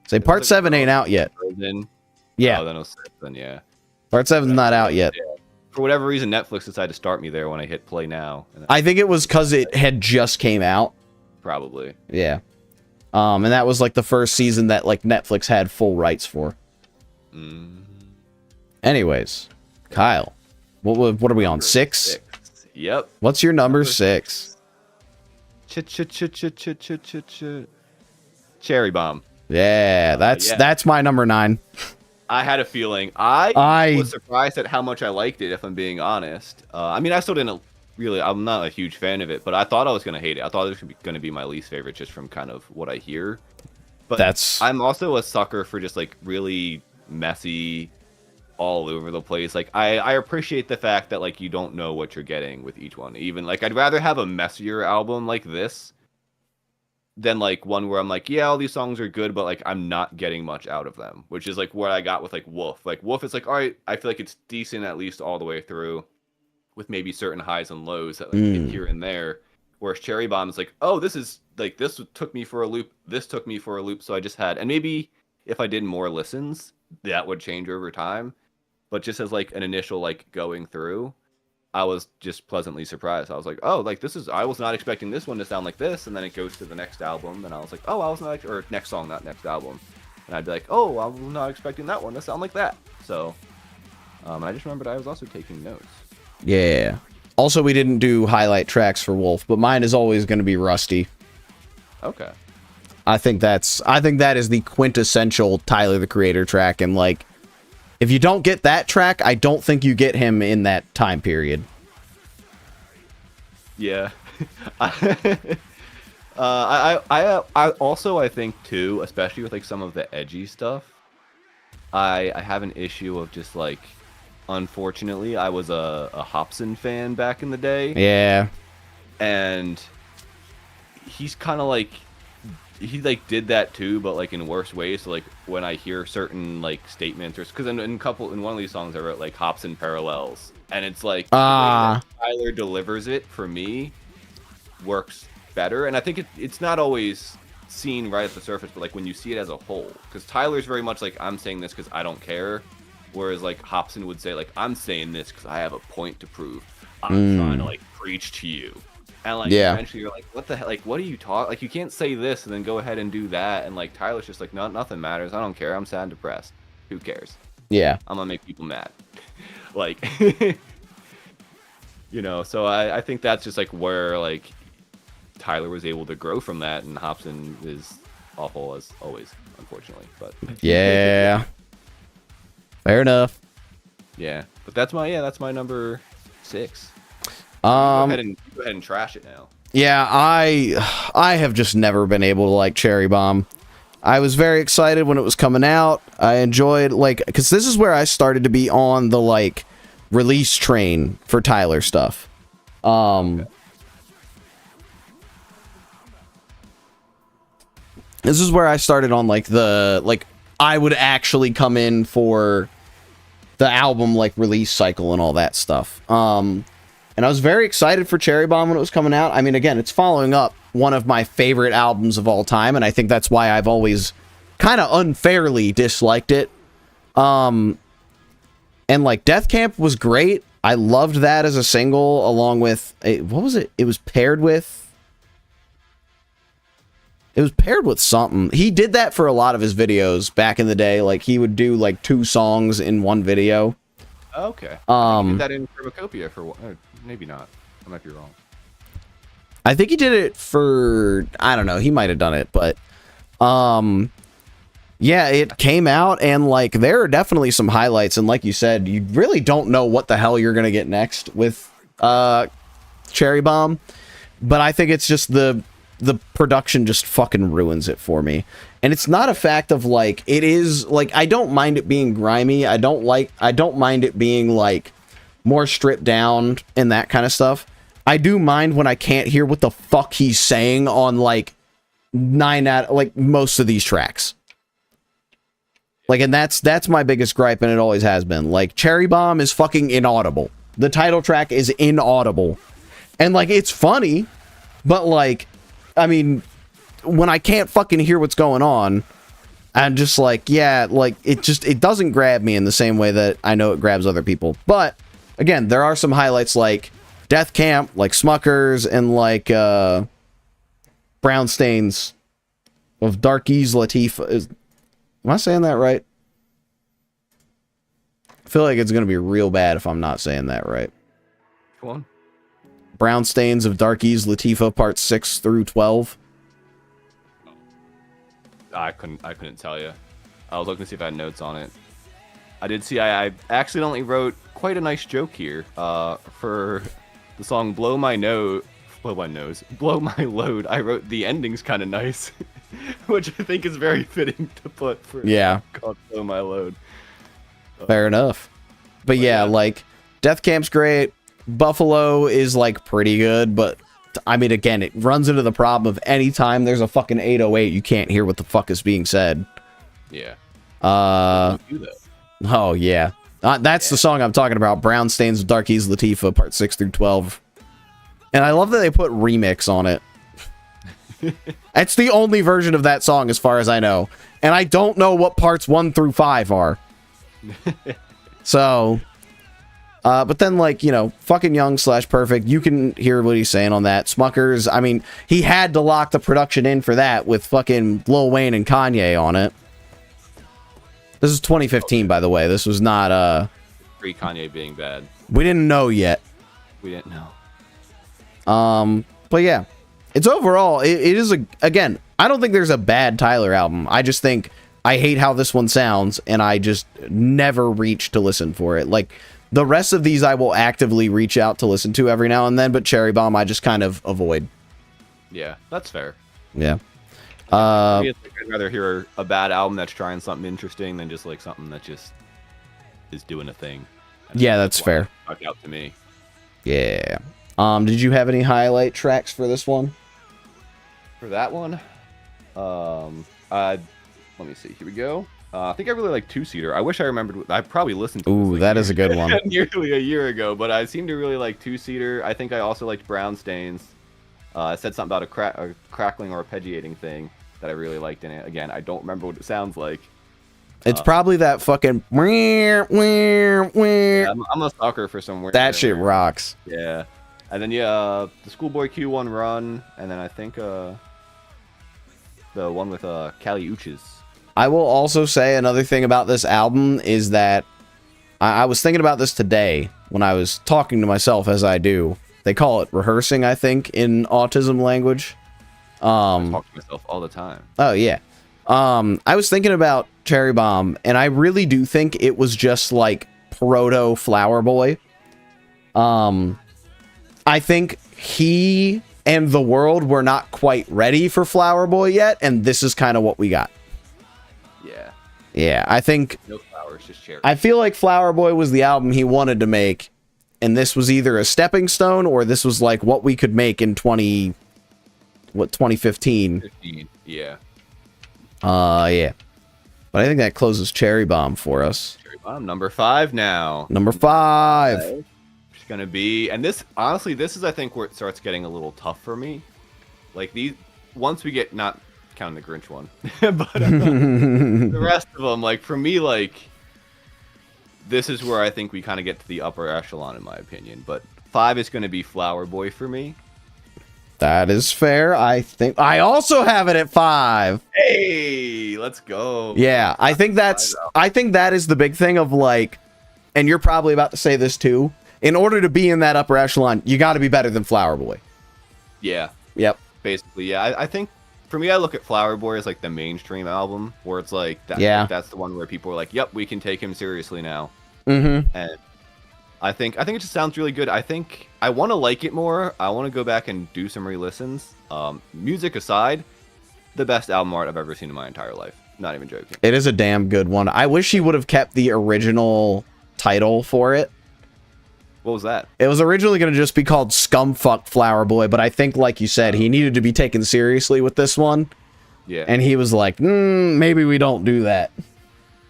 Say part 7 ain't out yet. Then, Yeah. Oh, then it was 6, then yeah. Part 7's not out yet. For whatever reason, Netflix decided to start me there when I hit play now. And I think it was because it had just came out. probably. Yeah. And that was like the first season that like Netflix had full rights for. Anyways, Kyle, what are we on? 6? Yep. What's your number 6? Cherry Bomb. Yeah, that's my number 9. I had a feeling. I was surprised at how much I liked it, if I'm being honest. I mean, I still didn't really, I'm not a huge fan of it, but I thought I was going to hate it. I thought it was going to be my least favorite just from kind of what I hear. But I'm also a sucker for just like really messy, all over the place. Like I appreciate the fact that like you don't know what you're getting with each one. Even like I'd rather have a messier album like this than like one where I'm like, yeah, all these songs are good, but like I'm not getting much out of them, which is like what I got with like Wolf. Like Wolf is like, all right, I feel like it's decent at least all the way through, with maybe certain highs and lows that like hit here and there. Whereas Cherry Bomb is like, oh, this is like, this took me for a loop. This took me for a loop. So I just had, and maybe if I did more listens, that would change over time. But just as like an initial like going through, I was just pleasantly surprised. I was like, oh, like this is, I was not expecting this one to sound like this. And then it goes to the next album. And I was like, oh, I was not, or next song, not next album. And I'd be like, oh, I was not expecting that one to sound like that. So I just remembered I was also taking notes. Yeah. Also, we didn't do highlight tracks for Wolf, but mine is always going to be Rusty. Okay. I think that is the quintessential Tyler the Creator track, and like, if you don't get that track, I don't think you get him in that time period. Yeah. I also, I think too, especially with like some of the edgy stuff, I have an issue of just like, unfortunately, I was a Hopsin fan back in the day. Yeah. And he's kind of like, he like did that too, but like in worse ways. So like when I hear certain like statements, or because in one of these songs I wrote like Hopsin parallels, and it's like the way that Tyler delivers it for me works better. And I think it's not always seen right at the surface, but like when you see it as a whole, because Tyler's very much like, I'm saying this because I don't care, whereas like Hopsin would say like, I'm saying this because I have a point to prove. I'm trying to like preach to you. And like Yeah. eventually you're like, what the hell? Like, what are you talking? Like, you can't say this and then go ahead and do that. And like Tyler's just like, no, nothing matters. I don't care. I'm sad and depressed. Who cares? Yeah. I'm gonna make people mad. Like, you know. So I think that's just like where like Tyler was able to grow from that, and Hobson is awful as always, unfortunately. But Yeah. Fair enough. yeah. But that's my number 6. Go ahead and trash it now. Yeah, I have just never been able to like Cherry Bomb. I was very excited when it was coming out. I enjoyed like because this is where I started to be on the like release train for Tyler stuff. This is where I started on like the like I would actually come in for the album like release cycle and all that stuff. And I was very excited for Cherry Bomb when it was coming out. I mean, again, it's following up one of my favorite albums of all time, and I think that's why I've always kind of unfairly disliked it. And like Death Camp was great. I loved that as a single, along with what was it? It was paired with something. He did that for a lot of his videos back in the day. Like he would do like 2 songs in one video. Okay. Did that in Pharmacopoeia for what? Maybe not. I might be wrong. I think he did it for, I don't know, he might have done it, but yeah, it came out and like there are definitely some highlights, and like you said, you really don't know what the hell you're gonna get next with Cherry Bomb, but I think it's just the production just fucking ruins it for me. And it's not a fact of like, it is like, I don't mind it being grimy. I don't mind it being like more stripped down and that kind of stuff. I do mind when I can't hear what the fuck he's saying on like most of these tracks. Like, and that's my biggest gripe, and it always has been. Like, Cherry Bomb is fucking inaudible. The title track is inaudible. And like, it's funny, but like, I mean, when I can't fucking hear what's going on, I'm just like, yeah, like it doesn't grab me in the same way that I know it grabs other people. But again, there are some highlights like Death Camp, like Smuckers, and like Brown Stains of Darkies Latifah. Am I saying that right? I feel like it's gonna be real bad if I'm not saying that right. Come on. Brown Stains of Darkies Latifah, parts 6 through 12. I couldn't tell you. I was looking to see if I had notes on it. I did see I accidentally wrote quite a nice joke here for the song Blow My Load. I wrote the ending's kind of nice, which I think is very fitting to put for called Blow My Load. Fair enough. But yeah, like Death Camp's great. Buffalo is like pretty good, but I mean, again, it runs into the problem of anytime there's a fucking 808, you can't hear what the fuck is being said. Yeah. Oh yeah. That's the song I'm talking about. Brown Stains of Darkies Latifah, part 6 through 12. And I love that they put remix on it. It's the only version of that song as far as I know. And I don't know what parts 1 through 5 are. So, but then, like, you know, fucking Young / Perfect, you can hear what he's saying on that. Smuckers, I mean, he had to lock the production in for that with fucking Lil Wayne and Kanye on it. This is 2015, by the way. This was not, Pre Kanye being bad. we didn't know yet. We didn't know. But yeah, it's overall, it is again, I don't think there's a bad Tyler album. I just think I hate how this one sounds, and I just never reach to listen for it. Like, the rest of these I will actively reach out to listen to every now and then, but Cherry Bomb I just kind of avoid. Yeah, that's fair. Yeah. I'd rather hear a bad album that's trying something interesting than just like something that just is doing a thing. Yeah, that's fair. Stuck out to me. Yeah. Did you have any highlight tracks for this one? For that one, let me see. Here we go. I think I really like Two Seater. I wish I remembered. I probably listened to. Ooh, this, that is a good one. Nearly a year ago, but I seem to really like Two Seater. I think I also liked Brown Stains. I said something about a crackling or arpeggiating thing that I really liked in it. Again, I don't remember what it sounds like. It's probably that fucking. Yeah, I'm a sucker for some weird. That shit rocks. Yeah. And then yeah, the Schoolboy Q1 run, and then I think the one with Kali Uchis. I will also say another thing about this album is that I was thinking about this today when I was talking to myself, as I do. They call it rehearsing, I think, in autism language. I talk to myself all the time. Oh, yeah. I was thinking about Cherry Bomb, and I really do think it was just like proto Flower Boy. I think he and the world were not quite ready for Flower Boy yet, and this is kind of what we got. Yeah. Yeah, I think... No flowers, just cherry. I feel like Flower Boy was the album he wanted to make, and this was either a stepping stone or this was like what we could make in 2015. 15, yeah. Yeah. But I think that closes Cherry Bomb for us. Cherry Bomb, number 5 now. Number 5. It's gonna be, and this, honestly, this is, I think, where it starts getting a little tough for me. Like, these, once we get, not counting the Grinch one, but the rest of them, like, for me, like, this is where I think we kind of get to the upper echelon, in my opinion. But 5 is going to be Flower Boy for me. That is fair. I think I also have it at 5. Hey, let's go. Yeah, I think that is the big thing of like, and you're probably about to say this too. In order to be in that upper echelon, you got to be better than Flower Boy. Yeah. Yep. Basically, yeah. I think for me, I look at Flower Boy as like the mainstream album, where it's like that. Yeah. Like, that's the one where people are like, "Yep, we can take him seriously now." Mm-hmm. And I think it just sounds really good. I think I want to like it more. I want to go back and do some re-listens. Music aside, the best album art I've ever seen in my entire life. Not even joking. It is a damn good one. I wish he would have kept the original title for it. What was that? It was originally going to just be called Scumfuck Flower Boy, but I think, like you said, he needed to be taken seriously with this one. Yeah. And he was like, maybe we don't do that.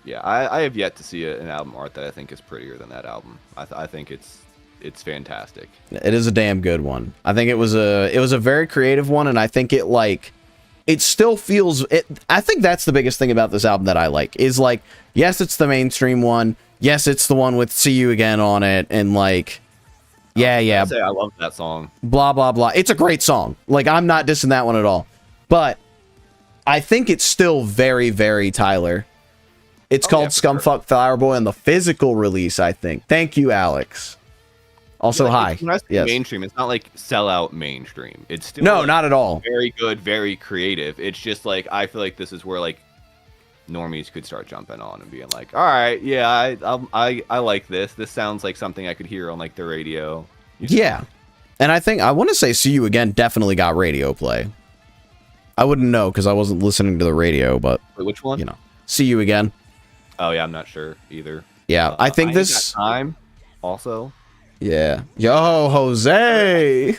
Yeah, I have yet to see an album art that I think is prettier than that album. I think it's fantastic. It is a damn good one. I think it was a very creative one, and I think it still feels it. I think that's the biggest thing about this album that I like is like, yes, it's the mainstream one. Yes, it's the one with "See You Again" on it, and like, yeah. I love that song. Blah blah blah. It's a great song. Like, I'm not dissing that one at all, but I think it's still very, very Tyler. It's called Scumfuck Flower Boy on the physical release, I think. Thank you, Alex. Also, Yeah, hi. when I say Yes. mainstream, it's not like sellout mainstream. It's still No, like, not at all. very good, very creative. It's just like I feel like this is where like normies could start jumping on and being like, all right, yeah, I like this. This sounds like something I could hear on like the radio. Yeah. And I want to say "See You Again" definitely got radio play. I wouldn't know because I wasn't listening to the radio, but Wait, which one? you know, "See You Again." Oh yeah, I'm not sure either. Yeah, I think Ain't this. Got Time also. Yeah. Yo, Jose.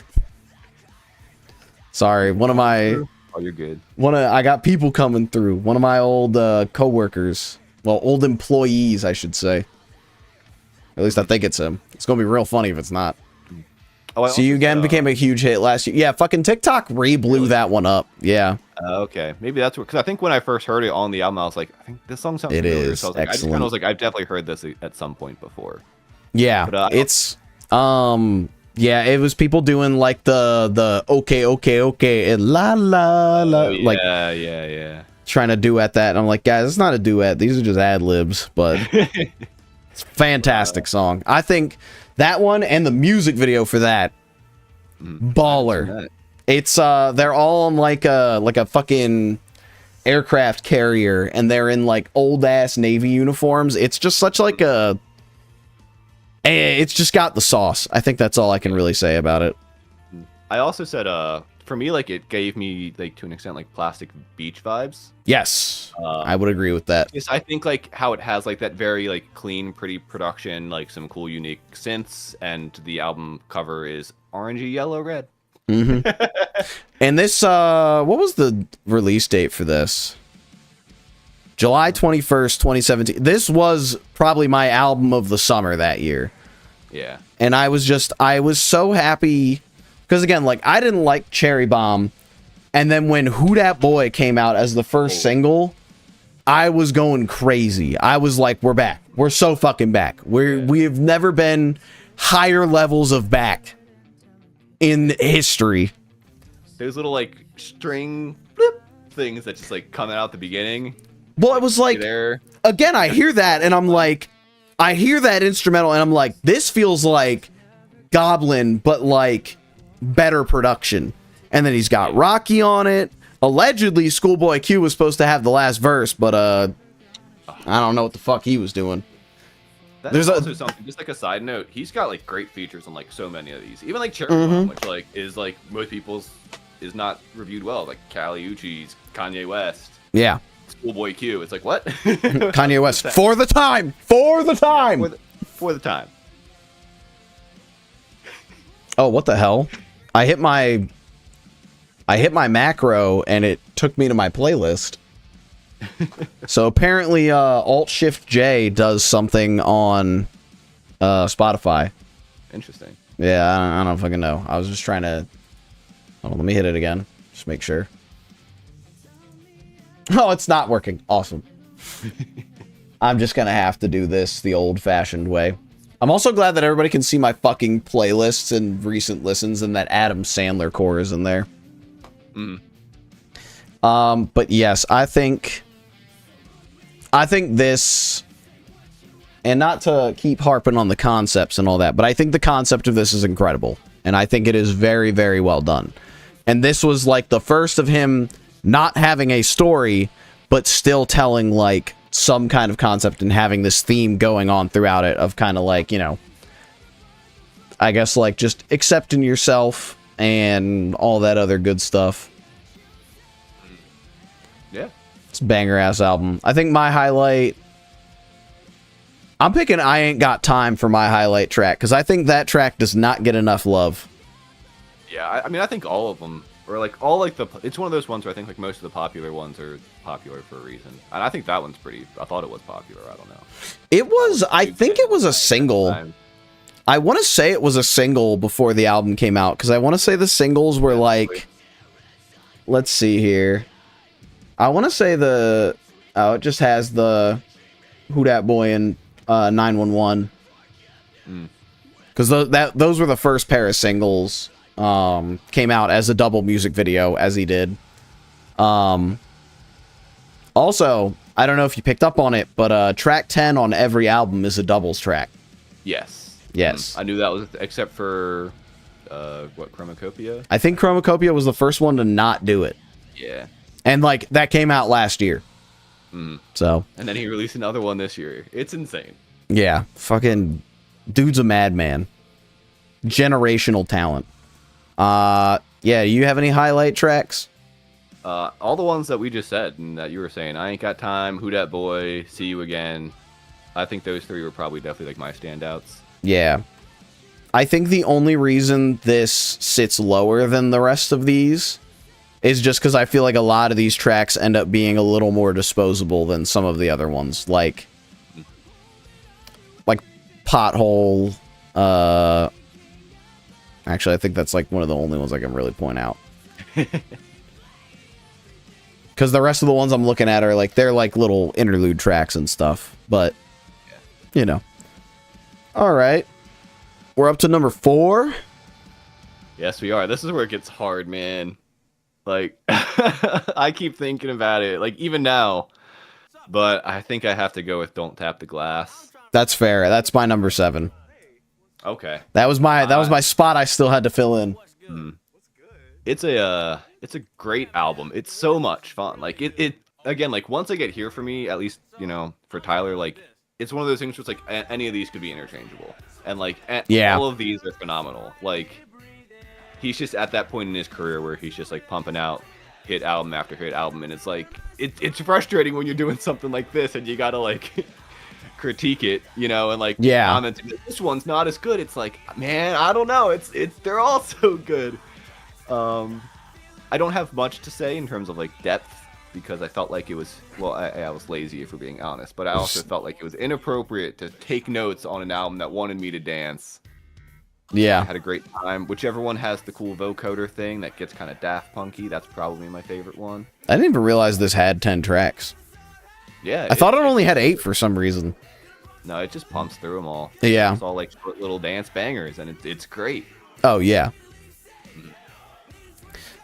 Sorry, one of my Oh, you're good. I got people coming through. One of my old coworkers. Well, old employees, I should say. At least I think it's him. It's gonna be real funny if it's not. Oh, "See You Again" became a huge hit last year. Yeah, fucking TikTok re-blew that one up. Yeah. Okay, maybe that's what. Because I think when I first heard it on the album, I was like, I think this song sounds It familiar. is So I was like, I just excellent. kind of was like, I've definitely heard this at some point before. Yeah, But, it's yeah, it was people doing like the okay and la la la, like yeah. trying to duet that. And I'm like, guys, it's not a duet. These are just ad libs, but it's a fantastic song. I think that one and the music video for that, baller. It's they're all on like a fucking aircraft carrier, and they're in like old ass Navy uniforms. It's just such like a. It's just got the sauce. I think that's all I can really say about it. I also said, for me, like it gave me like to an extent like Plastic Beach vibes. Yes, I would agree with that. Yes, I think like how it has like that very like clean, pretty production, like some cool, unique synths, and the album cover is orangey, yellow, red. And this, what was the release date for this? July 21st, 2017. This was probably my album of the summer that year. Yeah. And I was so happy because again, like I didn't like Cherry Bomb, and then when Who Dat Boy came out as the first single, I was going crazy. I was like, we're back. We're so fucking back. We have never been higher levels of back in history. Those little like string blip things that just like come out at the beginning. Well, it was like, There. again, I hear that and I'm like, I hear that instrumental and I'm like, this feels like Goblin, but like better production. And then he's got Rocky on it. Allegedly, Schoolboy Q was supposed to have the last verse, but I don't know what the fuck he was doing. There's also something, just like a side note, he's got like great features on like so many of these. Even like Cherry Bomb, which like is like most people's is not reviewed well. Like Kali Uchis, Kanye West, Yeah. Schoolboy Q. It's like what? Kanye West for the time. For the time. For the time. Oh, what the hell? I hit my macro and it took me to my playlist. So apparently Alt-Shift-J does something on Spotify. Interesting. Yeah, I don't fucking know. I was just trying to... Hold on, let me hit it again. Just make sure. Oh, it's not working. Awesome. I'm just gonna have to do this the old-fashioned way. I'm also glad that everybody can see my fucking playlists and recent listens and that Adam Sandler core is in there. But yes, I think this, and not to keep harping on the concepts and all that, but I think the concept of this is incredible. And I think it is very, very well done. And this was like the first of him not having a story, but still telling like some kind of concept and having this theme going on throughout it of kind of like, you know, I guess like just accepting yourself and all that other good stuff. Yeah. It's a banger ass album. I think my highlight, I'm picking I Ain't Got Time for my highlight track because I think that track does not get enough love. Yeah, I mean, I think all of them, or like all like it's one of those ones where I think like most of the popular ones are popular for a reason, and I think that one's pretty. I thought it was popular. I don't know. It was. I think it was a single. I want to say it was a single before the album came out because I want to say the singles were like. Let's see here. I want to say the. Oh, it just has the Who Dat Boy and 911. Because those were the first pair of singles. Came out as a double music video, as he did. Also, I don't know if you picked up on it, but track 10 on every album is a doubles track. Yes. Yes. I knew that was, except for, what, Chromacopia? I think Chromacopia was the first one to not do it. Yeah. And, like, that came out last year. So. And then he released another one this year. It's insane. Yeah. Fucking dude's a madman. Generational talent. Yeah, you have any highlight tracks? All the ones that we just said and that you were saying, I Ain't Got Time, Who Dat Boy, See You Again. I think those three were probably definitely like my standouts. Yeah. I think the only reason this sits lower than the rest of these is just because I feel like a lot of these tracks end up being a little more disposable than some of the other ones. Like Pothole, actually, I think that's like one of the only ones I can really point out. Because the rest of the ones I'm looking at are like, they're like little interlude tracks and stuff. But, you know. All right. We're up to number 4. Yes, we are. This is where it gets hard, man. Like, I keep thinking about it, like, even now. But I think I have to go with Don't Tap the Glass. That's fair. That's my number 7. Okay. That was my spot I still had to fill in. It's a great album. It's so much fun. Like it again, like once I get Here For Me, at least, you know, for Tyler, like it's one of those things where it's like any of these could be interchangeable. And like all of these are phenomenal. Like he's just at that point in his career where he's just like pumping out hit album after hit album, and it's like it's frustrating when you're doing something like this and you gotta like critique it, you know, and like commenting this one's not as good. It's like, man, I don't know. It's they're all so good. I don't have much to say in terms of like depth because I felt like it was, well, I was lazy if we're being honest, but I also felt like it was inappropriate to take notes on an album that wanted me to dance. Yeah. I had a great time. Whichever one has the cool vocoder thing that gets kind of Daft Punky, that's probably my favorite one. I didn't even realize this had 10 tracks. Yeah. I thought it only had 8 for some reason. No, it just pumps through them all. Yeah. It's all like short little dance bangers, and it's great. Oh, yeah.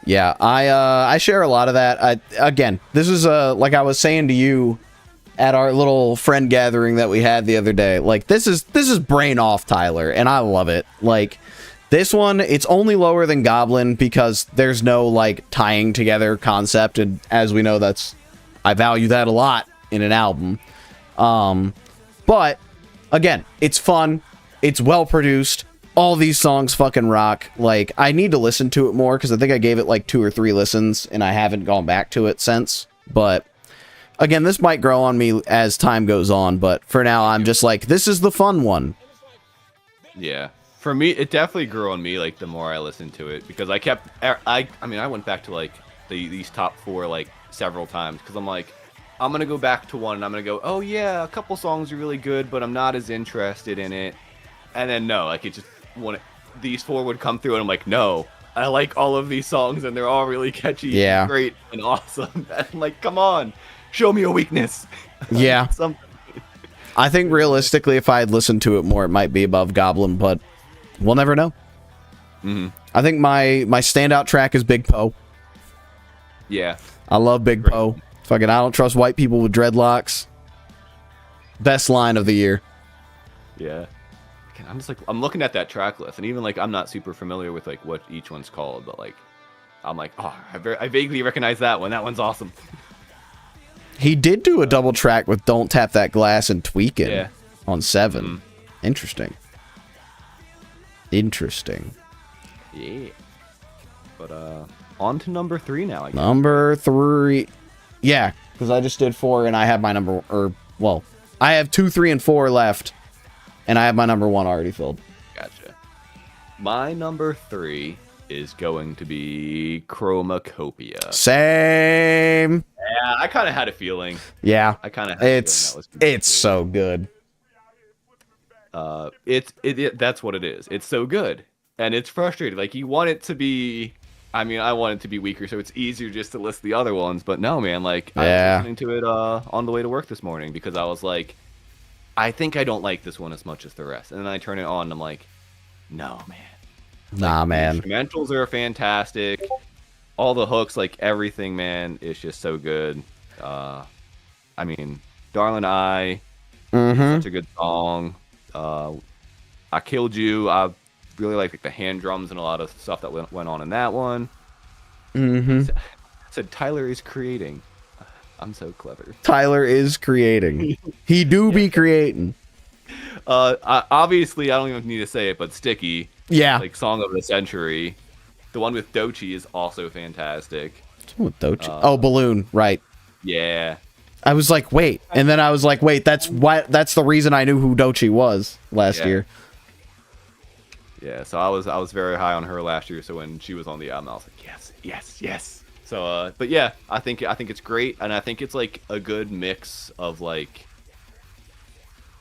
Yeah, I share a lot of that. Again, this is like I was saying to you at our little friend gathering that we had the other day. Like this is brain off Tyler, and I love it. Like this one, it's only lower than Goblin because there's no like tying together concept, and as we know, I value that a lot in an album. But again, it's fun, it's well produced. All these songs fucking rock. Like, I need to listen to it more because I think I gave it like 2 or 3 listens and I haven't gone back to it since. But again, this might grow on me as time goes on. But for now, I'm just like, this is the fun one. Yeah. For me, it definitely grew on me like the more I listened to it because I mean, I went back to like these top 4 like several times because I'm like, I'm going to go back to one and I'm going to go, oh yeah, a couple songs are really good, but I'm not as interested in it. And then no, like it just, these 4 would come through and I'm like, no, I like all of these songs and they're all really catchy, and great, and awesome. And I'm like, come on, show me a weakness. Yeah. Something. I think realistically, if I had listened to it more, it might be above Goblin, but we'll never know. Mm-hmm. I think my standout track is Big Poe. Yeah. I love Big Poe. Fucking, I don't trust white people with dreadlocks. Best line of the year. Yeah. I'm just like, I'm looking at that track list, and even like I'm not super familiar with like what each one's called, but like I'm like, oh, I vaguely recognize that one. That one's awesome. He did do a double track with "Don't Tap That Glass" and "Tweakin'" on 7. Mm-hmm. Interesting. Yeah. But on to number 3 now. I guess. Number 3, yeah, because I just did 4, and I have my number, I have 2, 3, and 4 left. And I have my number 1 already filled. Gotcha. My number 3 is going to be Chromacopia. Same. Yeah, I kind of had a feeling. Yeah. I kind of had a feeling that was it's so good. That's what it is. It's so good. And it's frustrating. Like, you want it to be... I mean, I want it to be weaker, so it's easier just to list the other ones. But no, man, like, I was listening to it on the way to work this morning because I was like... I think I don't like this one as much as the rest. And then I turn it on and I'm like, no, man. Nah, man. The instrumentals are fantastic. All the hooks, like everything, man, is just so good. I mean, Darling I, such a good song. I Killed You. I really like the hand drums and a lot of stuff that went on in that one. Said Tyler is creating. I'm so clever. Tyler is creating. He do be creating. Obviously, I don't even need to say it, but Sticky. Yeah. Like Song of the Century. The one with Doechii is also fantastic. With Doechii. Balloon, right. Yeah. I was like, wait. And then I was like, wait, that's the reason I knew who Doechii was last year. Yeah, so I was very high on her last year, so when she was on the album, I was like, yes. So, but yeah, I think it's great, and I think it's like a good mix of like,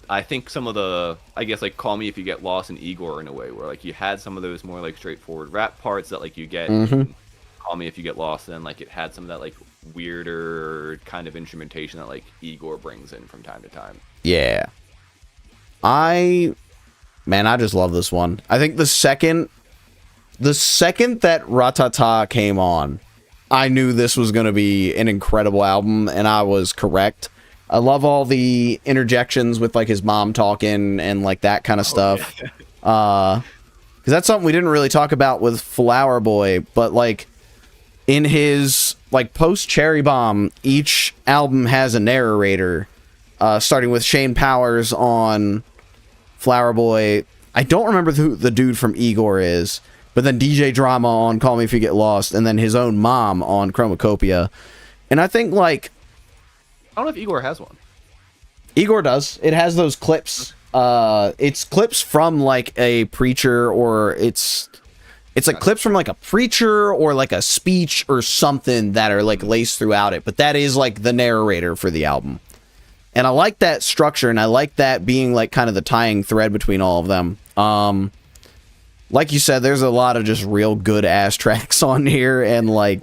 I think some of the, I guess like Call Me If You Get Lost and Igor in a way, where like you had some of those more like straightforward rap parts that like you get in Call Me If You Get Lost, and like it had some of that like weirder kind of instrumentation that like Igor brings in from time to time. Yeah. I just love this one. I think the second that Ratata came on, I knew this was going to be an incredible album, and I was correct. I love all the interjections with like his mom talking and like that kind of stuff. Because that's something we didn't really talk about with Flower Boy, but like in his like post Cherry Bomb, each album has a narrator, starting with Shane Powers on Flower Boy. I don't remember who the dude from Igor is. But then DJ Drama on Call Me If You Get Lost, and then his own mom on Chromacopia. And I think, like... I don't know if Igor has one. Igor does. It has those clips. It's clips from, like, a preacher, or it's like clips from, like, a preacher or, like, a speech or something that are, like, laced throughout it. But that is, like, the narrator for the album. And I like that structure, and I like that being, like, kind of the tying thread between all of them. Like you said, there's a lot of just real good ass tracks on here, and like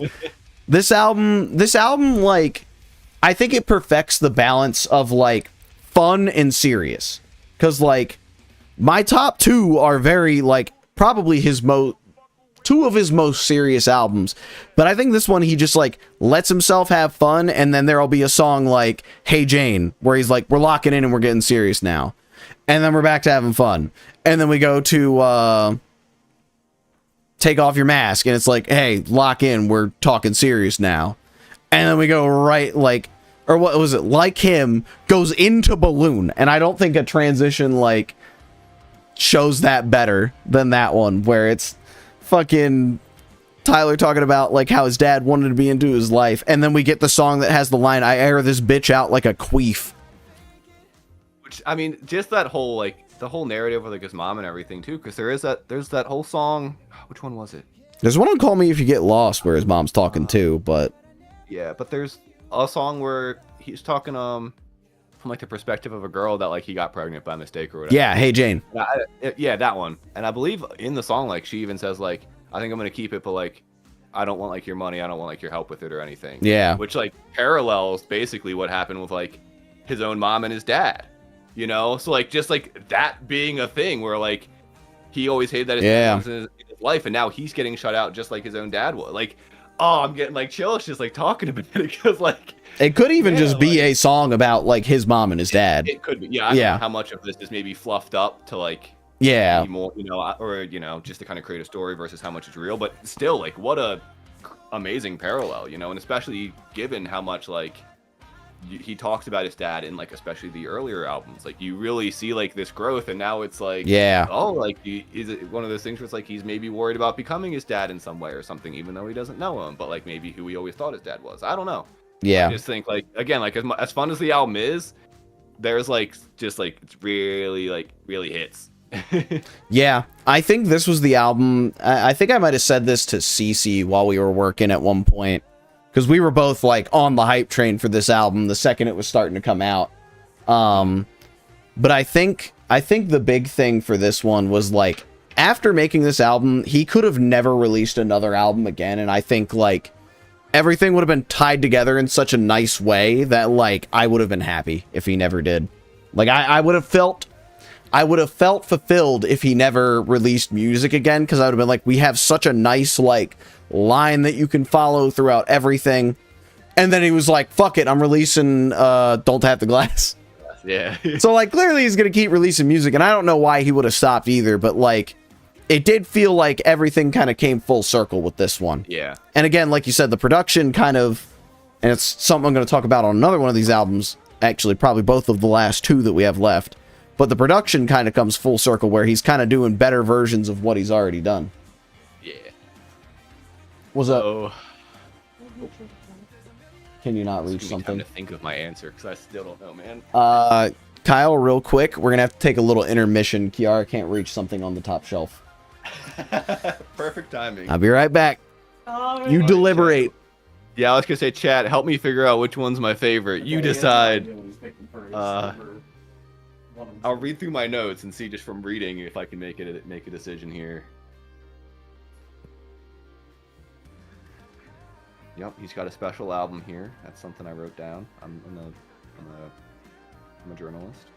this album, like I think it perfects the balance of like fun and serious. Cause like my top 2 are very like probably his two of his most serious albums. But I think this one, he just like lets himself have fun, and then there'll be a song like Hey Jane, where he's like, we're locking in and we're getting serious now. And then we're back to having fun. And then we go to Take Off Your Mask, and it's like, hey, lock in, we're talking serious now. And then we go right, like, or what was it? Like Him goes into Balloon. And I don't think a transition, like, shows that better than that one, where it's fucking Tyler talking about, like, how his dad wanted to be into his life. And then we get the song that has the line, I air this bitch out like a queef. Which, I mean, just that whole, like, the whole narrative with, like, his mom and everything, too, because there's that whole song. Which one was it? There's one on Call Me If You Get Lost where his mom's talking too, but... Yeah, but there's a song where he's talking from like the perspective of a girl that like he got pregnant by mistake or whatever. Yeah, Hey Jane. Yeah, that one. And I believe in the song like she even says like, I think I'm gonna keep it, but like I don't want like your money, I don't want like your help with it or anything. Yeah. Which like parallels basically what happened with like his own mom and his dad. You know? So like just like that being a thing where like he always hated that his dad was in his life, and now he's getting shut out just like his own dad was. Like, oh, I'm getting like chills just like talking about it because like it could even just be a song about like his mom and his dad. It could be. Yeah. I don't know how much of this is maybe fluffed up to like be more, you know, or you know, just to kind of create a story versus how much is real. But still, like, what a amazing parallel, you know, and especially given how much like he talks about his dad in like especially the earlier albums. Like you really see like this growth, and now it's like like is it one of those things where it's like he's maybe worried about becoming his dad in some way or something, even though he doesn't know him, but like maybe who he always thought his dad was. I don't know. I just think like again, like as fun as the album is, there's like just like it's really hits. Yeah, I think this was the album. I think I might have said this to Cece while we were working at one point, because we were both like on the hype train for this album the second it was starting to come out. But I think the big thing for this one was like after making this album, he could have never released another album again, and I think like everything would have been tied together in such a nice way that like I would have been happy if he never did. Like I would have felt fulfilled if he never released music again, because I would have been like, we have such a nice like line that you can follow throughout everything. And then he was like, fuck it, I'm releasing Don't Tap the Glass. Yeah. So like clearly he's gonna keep releasing music, and I don't know why he would have stopped either, but like it did feel like everything kind of came full circle with this one. Yeah. And again, like you said, the production kind of, and it's something I'm going to talk about on another one of these albums, actually probably both of the last two that we have left, but the production kind of comes full circle where he's kind of doing better versions of what he's already done. Yeah. What's up? Oh, Can you not reach something? Time to think of my answer because I still don't know, man. Kyle, real quick, we're going to have to take a little intermission. Kiara can't reach something on the top shelf. Perfect timing. I'll be right back. You deliberate. Yeah, I was gonna say, chat, help me figure out which one's my favorite. You decide. I'll read through my notes and see just from reading if I can make a decision here. Yep, he's got a special album here. That's something I wrote down. I'm a journalist.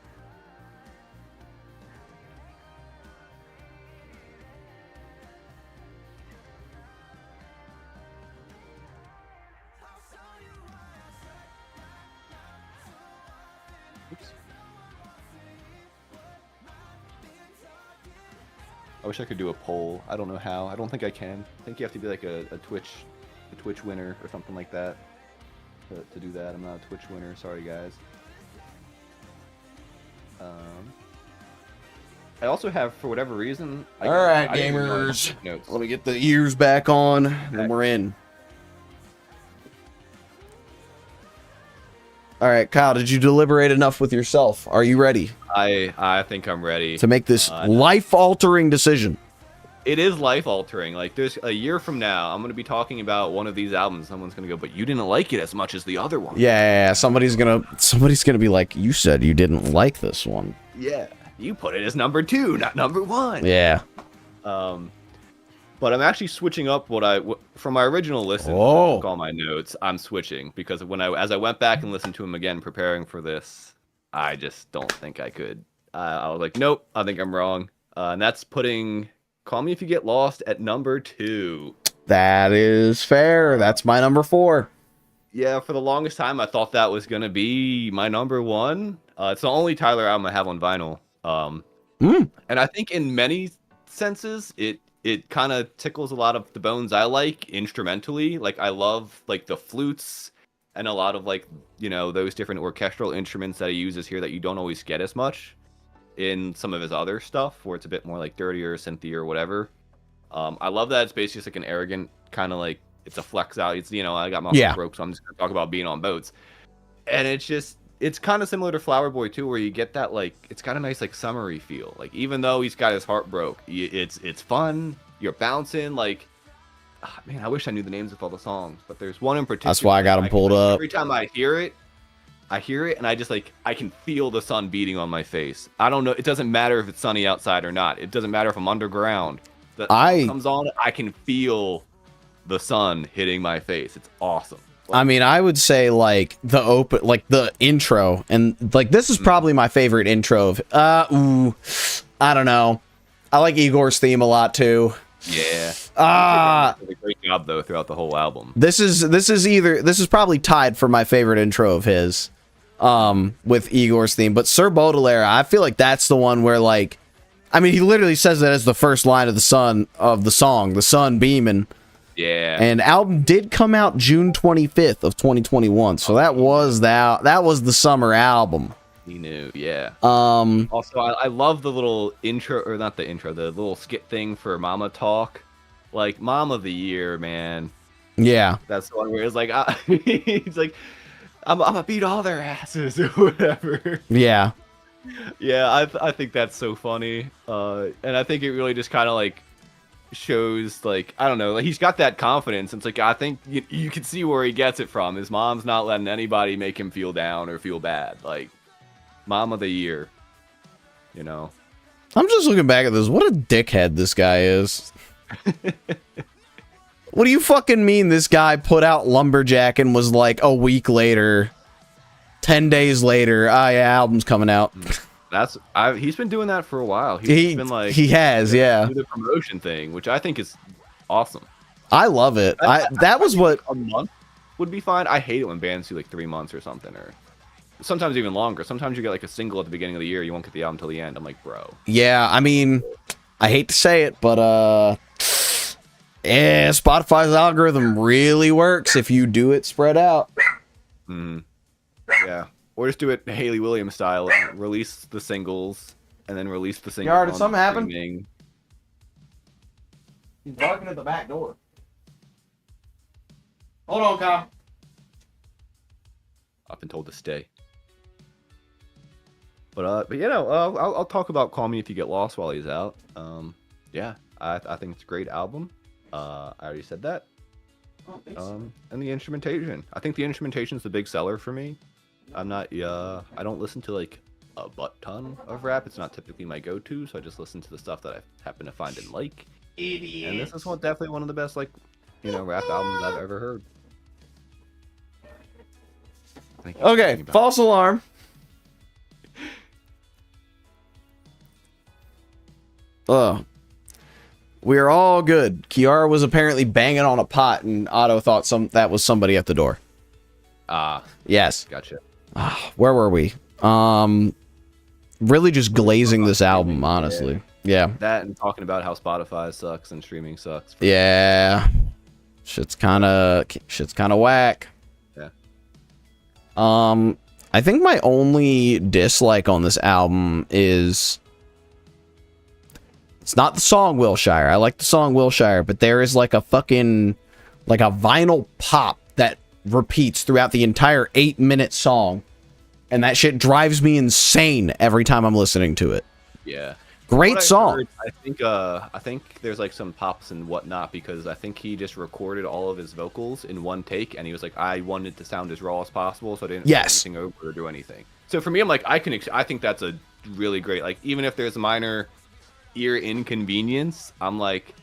Oops. I wish I could do a poll. I don't know how. I don't think I can. I think you have to be like a Twitch winner or something like that to do that. I'm not a Twitch winner. Sorry, guys. I also have, for whatever reason... All right, gamers. Let me get the ears back on, and we're in. All right, Kyle, did you deliberate enough with yourself? Are you ready? I think I'm ready. To make this life-altering decision. It is life-altering. Like, there's a year from now, I'm going to be talking about one of these albums. Someone's going to go, but you didn't like it as much as the other one. Yeah, somebody's gonna be like, you said you didn't like this one. Yeah, you put it as number 2, not number 1. Yeah. But I'm actually switching up from my original listen. All my notes, I'm switching because as I went back and listened to them again, preparing for this, I just don't think I could. I was like, nope, I think I'm wrong. And that's putting Call Me If You Get Lost at number 2. That is fair. That's my number 4. Yeah, for the longest time, I thought that was gonna be my number 1. It's the only Tyler album I have on vinyl. And I think in many senses, it kind of tickles a lot of the bones I like instrumentally. Like I love like the flutes and a lot of like, you know, those different orchestral instruments that he uses here that you don't always get as much in some of his other stuff, where it's a bit more like dirtier, synthy or whatever. I love that it's basically just like an arrogant kind of like, it's a flex out. It's, you know, I got my heart broke, so I'm just gonna talk about being on boats. And it's kind of similar to Flower Boy too, where you get that like, it's got a nice like summery feel. Like even though he's got his heart broke, it's fun. You're bouncing. Like, man, I wish I knew the names of all the songs, but there's one in particular. That's why I got them pulled up. Every time I hear it, and I just like, I can feel the sun beating on my face. I don't know. It doesn't matter if it's sunny outside or not. It doesn't matter if I'm underground. The sun comes on, I can feel the sun hitting my face. It's awesome. I mean, I would say like the intro, and like this is probably my favorite intro of I don't know. I like Igor's theme a lot too. Yeah. Did a great job though throughout the whole album. This is probably tied for my favorite intro of his with Igor's theme, but Sir Baudelaire, I feel like that's the one where like, I mean, he literally says that as the first line of the song, the sun beaming. Yeah. And album did come out June 25th of 2021. So that was the summer album. He knew, yeah. Also, I love the little intro, or not the intro, the little skit thing for Mama Talk. Like, Mom of the Year, man. Yeah. That's the one where it's like, he's like, I'm gonna beat all their asses or whatever. Yeah. Yeah, I think that's so funny. And I think it really just kind of like shows like, I don't know, like he's got that confidence. It's like, I think you can see where he gets it from. His mom's not letting anybody make him feel down or feel bad. Like, Mom of the Year, you know. I'm just looking back at this. What a dickhead this guy is. What do you fucking mean this guy put out Lumberjack and was like a week later, 10 days later, yeah, album's coming out. He's been doing that for a while. He's been like, he has, yeah, do the promotion thing, which I think is awesome. I love it. That was what a month would be fine. I hate it when bands do like 3 months or something, or sometimes even longer. Sometimes you get like a single at the beginning of the year, you won't get the album till the end. I'm like, bro. Yeah, I mean, I hate to say it, but yeah, Spotify's algorithm really works if you do it spread out. Yeah. Or just do it Haley Williams style and release the singles and then release the singles. Yard, did something happen? He's barking at the back door. Hold on, Kyle. I've been told to stay. But you know, I'll talk about Call Me If You Get Lost while he's out. Yeah, I think it's a great album. I already said that. And the instrumentation. I think the instrumentation is the big seller for me. I'm not, I don't listen to like a butt ton of rap. It's not typically my go-to, so I just listen to the stuff that I happen to find and like. Idiot. And this is definitely one of the best, like, you know, rap albums I've ever heard. Okay, false alarm. We're all good. Kiara was apparently banging on a pot, and Otto thought that was somebody at the door. Yes. Gotcha. Where were we? Really just glazing this album, honestly. Yeah. That and talking about how Spotify sucks and streaming sucks. Yeah. Shit's kind of whack. Yeah. I think my only dislike on this album is it's not the song Wilshire. I like the song Wilshire, but there is like a fucking like a vinyl pop that repeats throughout the entire 8-minute song, and that shit drives me insane every time I'm listening to it. Yeah. Great song. I think there's like some pops and whatnot because I think he just recorded all of his vocals in one take, and he was like, I wanted it to sound as raw as possible, so I didn't put anything over or do anything. So for me, I'm like, I think that's a really great, like, even if there's a minor ear inconvenience, I'm like,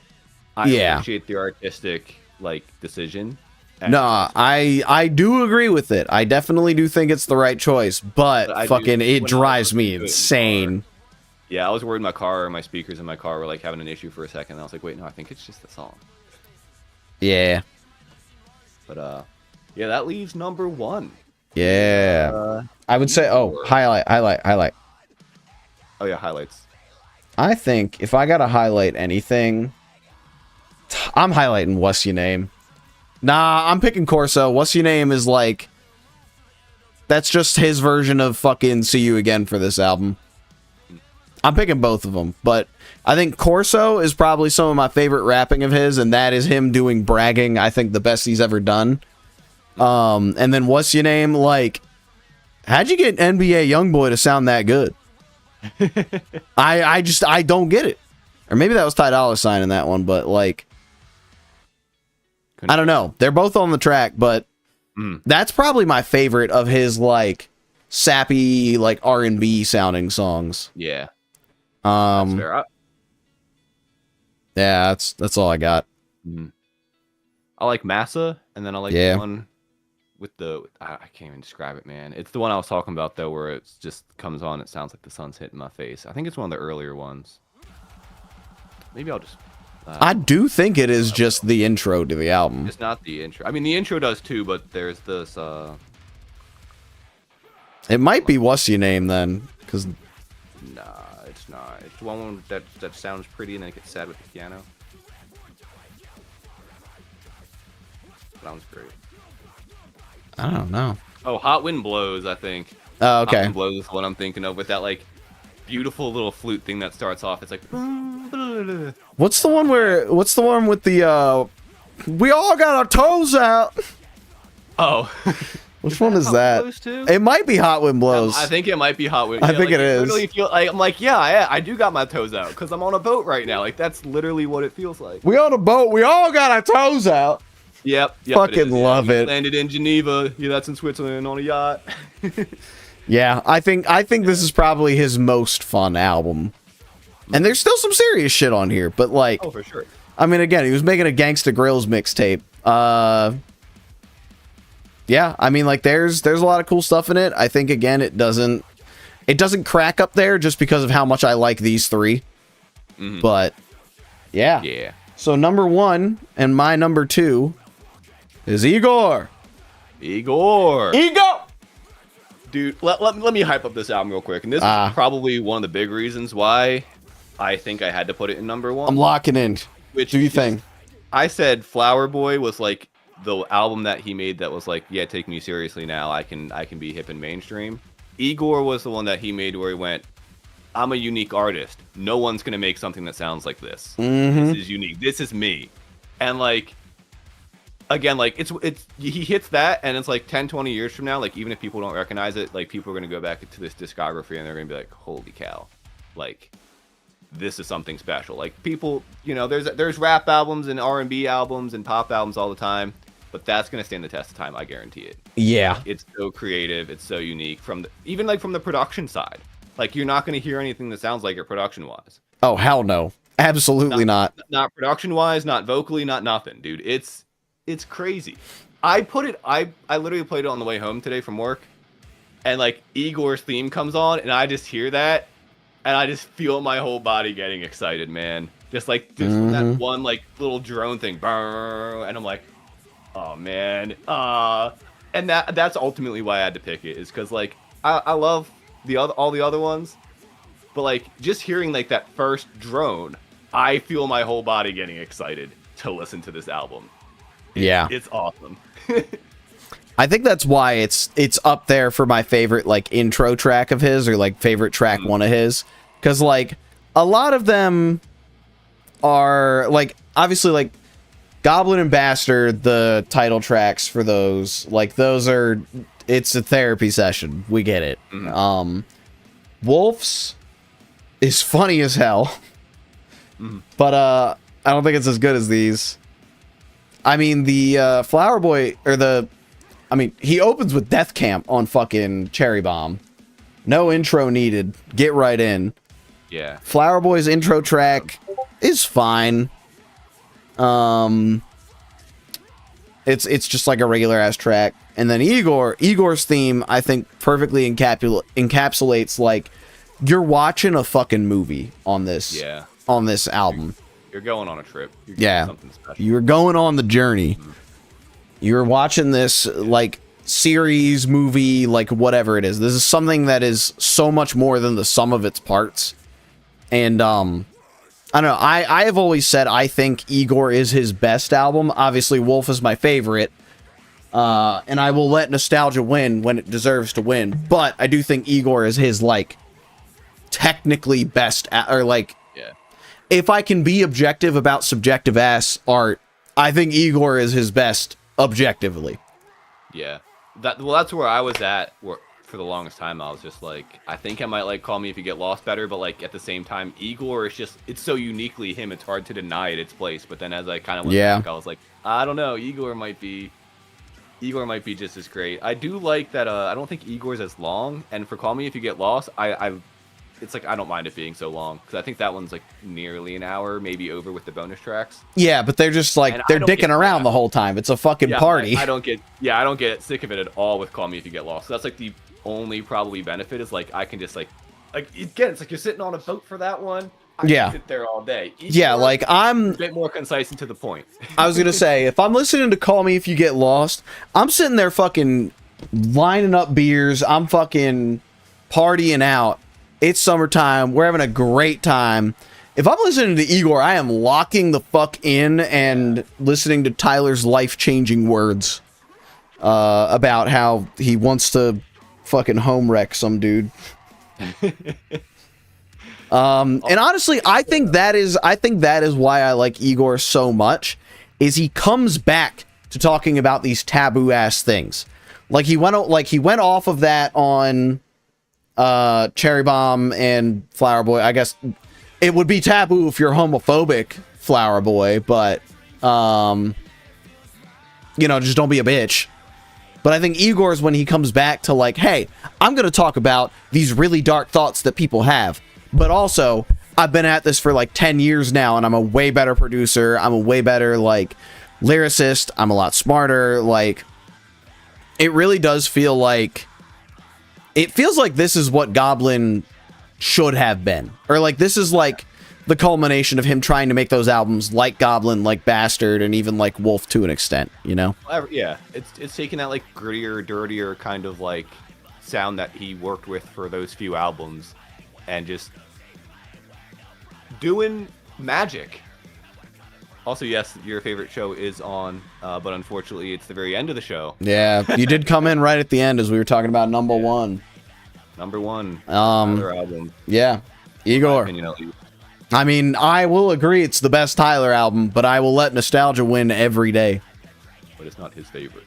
I appreciate the artistic like decision. Nah, I do agree with it. I definitely do think it's the right choice, but fucking it drives me insane. Yeah, I was worried my car or my speakers in my car were like having an issue for a second. And I was like, wait, no, I think it's just the song. Yeah. But yeah, that leaves number 1. Yeah. I would say, highlight. Oh yeah, highlights. I think if I gotta highlight anything, I'm highlighting What's Your Name. Nah, I'm picking Corso. What's Your Name is like, that's just his version of fucking See You Again for this album. I'm picking both of them, but I think Corso is probably some of my favorite rapping of his, and that is him doing Bragging, I think the best he's ever done. And then What's Your Name, like, how'd you get NBA Youngboy to sound that good? I don't get it. Or maybe that was Ty Dolla $ign in that one, but like, I don't know. They're both on the track, but that's probably my favorite of his like sappy, like R&B sounding songs. Yeah. That's fair. Yeah, that's all I got. I like Massa, and then I like the one with the I can't even describe it, man. It's the one I was talking about though, where it just comes on. It sounds like the sun's hitting my face. I think it's one of the earlier ones. Maybe I'll just. I do think it is just the intro to the album. It's not the intro. I mean, the intro does too, but there's this. It might be What's Your Name then, because. Nah, it's not. It's the one that sounds pretty and then it gets sad with the piano. Sounds great. I don't know. Oh, Hot Wind Blows, I think. Oh, okay. Hot Wind Blows is what I'm thinking of with that like beautiful little flute thing that starts off. It's like. What's the one with the we all got our toes out? Oh. Which one is that? It might be Hot Wind Blows. I think it might be Hot Wind. I think like, it is. Literally feel like I'm like, yeah, I do got my toes out because I'm on a boat right now. Like that's literally what it feels like. We on a boat. We all got our toes out. Yep. Fucking love it. Landed in Geneva. Yeah, that's in Switzerland on a yacht. Yeah, I think this is probably his most fun album. And there's still some serious shit on here, but like, oh, for sure. I mean, again, he was making a Gangsta Grills mixtape. Yeah, I mean, like, there's a lot of cool stuff in it. I think again, it doesn't crack up there just because of how much I like these three. But yeah. Yeah. So number 1 and my number 2 is Igor. Igor. Dude, let me hype up this album real quick. And this is probably one of the big reasons why I think I had to put it in number 1. I'm locking in. Which do you think? I said Flower Boy was like the album that he made that was like, yeah, take me seriously now. I can be hip and mainstream. Igor was the one that he made where he went, I'm a unique artist. No one's gonna make something that sounds like this. This is unique. This is me. And like, again, like it's he hits that, and it's like 10-20 years from now, like even if people don't recognize it, like people are gonna go back to this discography and they're gonna be like, holy cow, like this is something special. Like people, you know, there's rap albums and R&B albums and pop albums all the time, but that's gonna stand the test of time. I guarantee it. Yeah, it's so creative. It's so unique even from the production side. Like you're not gonna hear anything that sounds like it production wise. Oh hell no, absolutely not. Not production wise, not vocally, not nothing, dude. It's crazy. I literally played it on the way home today from work, and like Igor's theme comes on, and I just hear that, and I just feel my whole body getting excited, man. Just like that one like little drone thing, and I'm like, oh man, and that's ultimately why I had to pick it, is because like I love all the other ones, but like just hearing like that first drone, I feel my whole body getting excited to listen to this album. Yeah, it's awesome. I think that's why it's up there for my favorite like intro track of his, or like favorite track one of his, because like a lot of them are like obviously like Goblin and Bastard, the title tracks for those, like those are, it's a therapy session, we get it. Wolf's is funny as hell, but I don't think it's as good as these. I mean, the Flower Boy, he opens with Death Camp on fucking Cherry Bomb. No intro needed. Get right in. Yeah. Flower Boy's intro track is fine. It's just like a regular ass track. And then Igor's theme, I think, perfectly encapsulates like you're watching a fucking movie on this Yeah. on this album. You're going on a trip. You're Yeah. doing something special. You're going on the journey. You're watching this like series, movie, like whatever it is. This is something that is so much more than the sum of its parts. And I don't know. I have always said I think Igor is his best album. Obviously, Wolf is my favorite. And I will let nostalgia win when it deserves to win. But I do think Igor is his like technically best or like Yeah. if I can be objective about subjective ass art, I think Igor is his best objectively. Yeah. That's where I was at for the longest time. I was just like, I think I might like Call Me If You Get Lost better, but like at the same time, Igor is just, it's so uniquely him, it's hard to deny it its place. But then as I kind of went back, I was like, I don't know, Igor might be just as great. I do like that. I don't think Igor's as long, and for Call Me If You Get Lost, it's like I don't mind it being so long because I think that one's like nearly an hour, maybe over with the bonus tracks. Yeah, but they're just like And they're I don't dicking get around that. the whole time. It's a fucking Yeah, party. I don't get sick of it at all with Call Me If You Get Lost. So that's like the only probably benefit is like I can just like again, it's like you're sitting on a boat for that one. I Yeah. can sit there all day. Yeah, Igor, like I'm a bit more concise and to the point. I was gonna say, if I'm listening to Call Me If You Get Lost, I'm sitting there fucking lining up beers. I'm fucking partying out. It's summertime. We're having a great time. If I'm listening to Igor, I am locking the fuck in and listening to Tyler's life-changing words about how he wants to fucking home wreck some dude. And honestly, I think that is why I like Igor so much, is he comes back to talking about these taboo ass things. Like he went off of that on Cherry Bomb and Flower Boy. I guess it would be taboo if you're homophobic, Flower Boy, but just don't be a bitch. But I think Igor's when he comes back to like, hey, I'm going to talk about these really dark thoughts that people have. But also, I've been at this for like 10 years now, and I'm a way better producer. I'm a way better, like, lyricist. I'm a lot smarter. Like, it really does feel like... It feels like this is what Goblin should have been. Or, like, this is, like, the culmination of him trying to make those albums like Goblin, like Bastard, and even like Wolf to an extent, you know? Yeah, it's taking that, like, grittier, dirtier kind of, like, sound that he worked with for those few albums and just... doing magic. Also, yes, your favorite show is on, but unfortunately, it's the very end of the show. Yeah, you did come in right at the end as we were talking about number one. Number one, another album. Yeah, in my Igor. opinion, at least. I mean, I will agree it's the best Tyler album, but I will let nostalgia win every day. But it's not his favorite.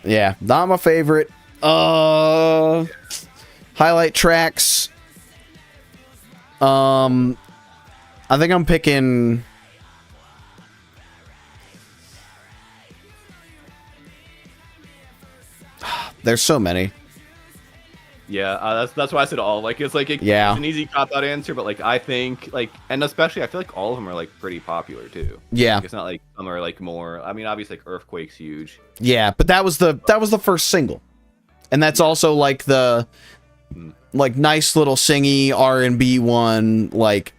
Yeah, not my favorite. Highlight tracks. I think I'm picking... There's so many. Yeah, that's why I said all. Like, it's like it's an easy cop-out answer, but like I think like, and especially I feel like all of them are like pretty popular too. Yeah, like, it's not like some are like more. I mean, obviously like Earthquake's huge. Yeah, but that was the first single, and that's also like the like nice little singy R&B one. Like,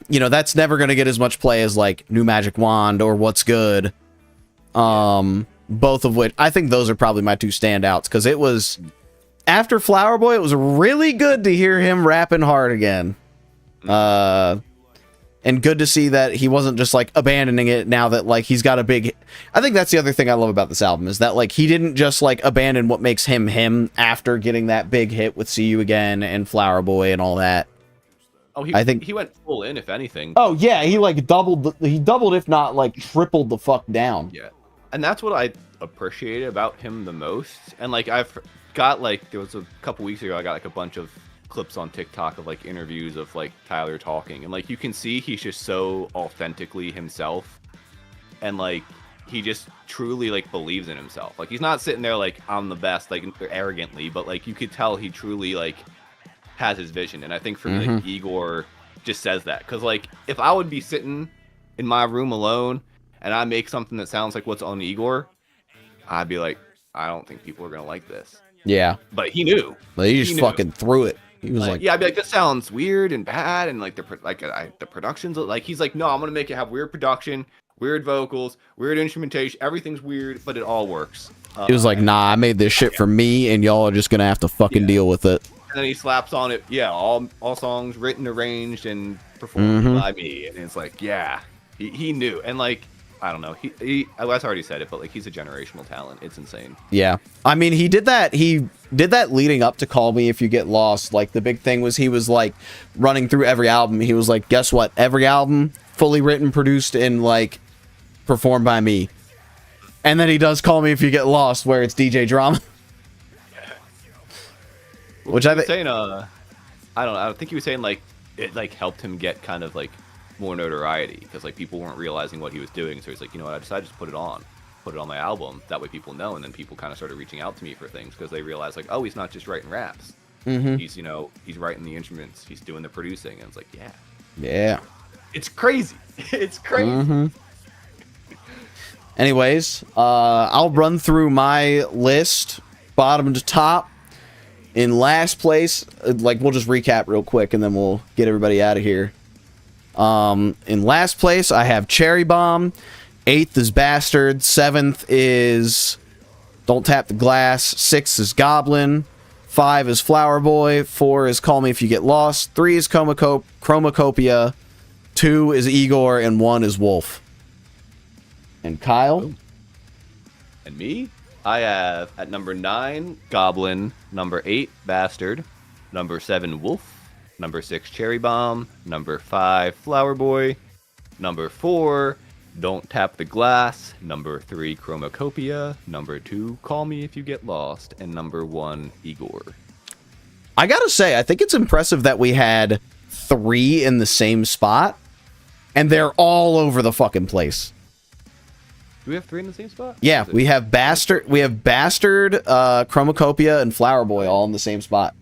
that's never gonna get as much play as like New Magic Wand or What's Good. Both of which I think those are probably my two standouts because it was. After Flower Boy, it was really good to hear him rapping hard again. And good to see that he wasn't just, like, abandoning it now that, like, he's got a big... I think that's the other thing I love about this album, is that, like, he didn't just, like, abandon what makes him him after getting that big hit with See You Again and Flower Boy and all that. Oh, I think he went full in, if anything. Oh, yeah, he, like, doubled, if not, like, tripled the fuck down. Yeah. And that's what I appreciated about him the most. And, like, I've got like there was a couple weeks ago I got like a bunch of clips on TikTok of like interviews of like Tyler talking, and like you can see he's just so authentically himself, and like he just truly like believes in himself. Like he's not sitting there like I'm the best like arrogantly, but like you could tell he truly like has his vision. And I think for me like Igor just says that, because like if I would be sitting in my room alone and I make something that sounds like what's on Igor, I'd be like, I don't think people are gonna like this. Yeah. But he knew. But he just fucking threw it. He was like, yeah, I'd be like, this sounds weird and bad, and like the production's like, he's like, no, I'm gonna make it have weird production, weird vocals, weird instrumentation, everything's weird, but it all works. he was like, nah, I made this shit for me, and y'all are just gonna have to fucking deal with it. And then he slaps on it, yeah, all songs written, arranged, and performed by me, and it's like, yeah, he knew, and like, I don't know, I already said it, but like, he's a generational talent. It's insane. Yeah, I mean, he did that leading up to Call Me If You Get Lost. Like, the big thing was he was like running through every album. He was like, guess what? Every album fully written, produced, and like performed by me. And then he does Call Me If You Get Lost, where it's DJ Drama. Which I think saying, I don't know. I think he was saying like it like helped him get kind of like more notoriety because like people weren't realizing what he was doing. So he's like, you know what? I decided to put it on my album. That way people know. And then people kind of started reaching out to me for things because they realized like, oh, he's not just writing raps. He's, you know, he's writing the instruments. He's doing the producing. And it's like, yeah, it's crazy. It's crazy. Anyways, I'll run through my list, bottom to top. In last place, like, we'll just recap real quick, and then we'll get everybody out of here. In last place, I have Cherry Bomb. 8th is Bastard. 7th is Don't Tap the Glass. 6th is Goblin. 5 is Flower Boy. 4 is Call Me If You Get Lost. 3 is Chromacopia. 2 is Igor, and 1 is Wolf. And Kyle? And me? I have at number 9, Goblin. Number 8, Bastard. Number 7, Wolf. Number 6, Cherry Bomb. Number 5, Flower Boy. Number 4, Don't Tap the Glass. Number 3, Chromacopia. Number 2, Call Me If You Get Lost. And number 1, Igor. I gotta say, I think it's impressive that we had 3 in the same spot, and they're all over the fucking place. Do we have 3 in the same spot? Yeah, we have Bastard, Chromacopia, and Flower Boy all in the same spot.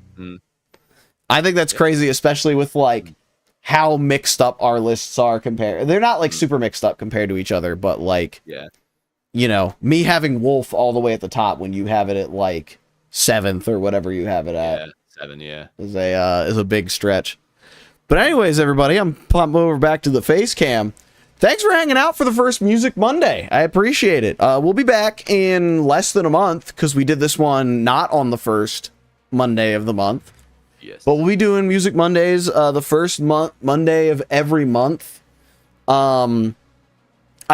I think that's crazy, especially with like how mixed up our lists are compared. They're not like super mixed up compared to each other, but like, you know, me having Wolf all the way at the top when you have it at like 7th or whatever you have it at. 7, is a big stretch. But anyways, everybody, I'm pumping over back to the face cam. Thanks for hanging out for the first Music Monday. I appreciate it. We'll be back in less than a month because we did this one not on the first Monday of the month. Yes. But we'll be doing Music Mondays the first Monday of every month. I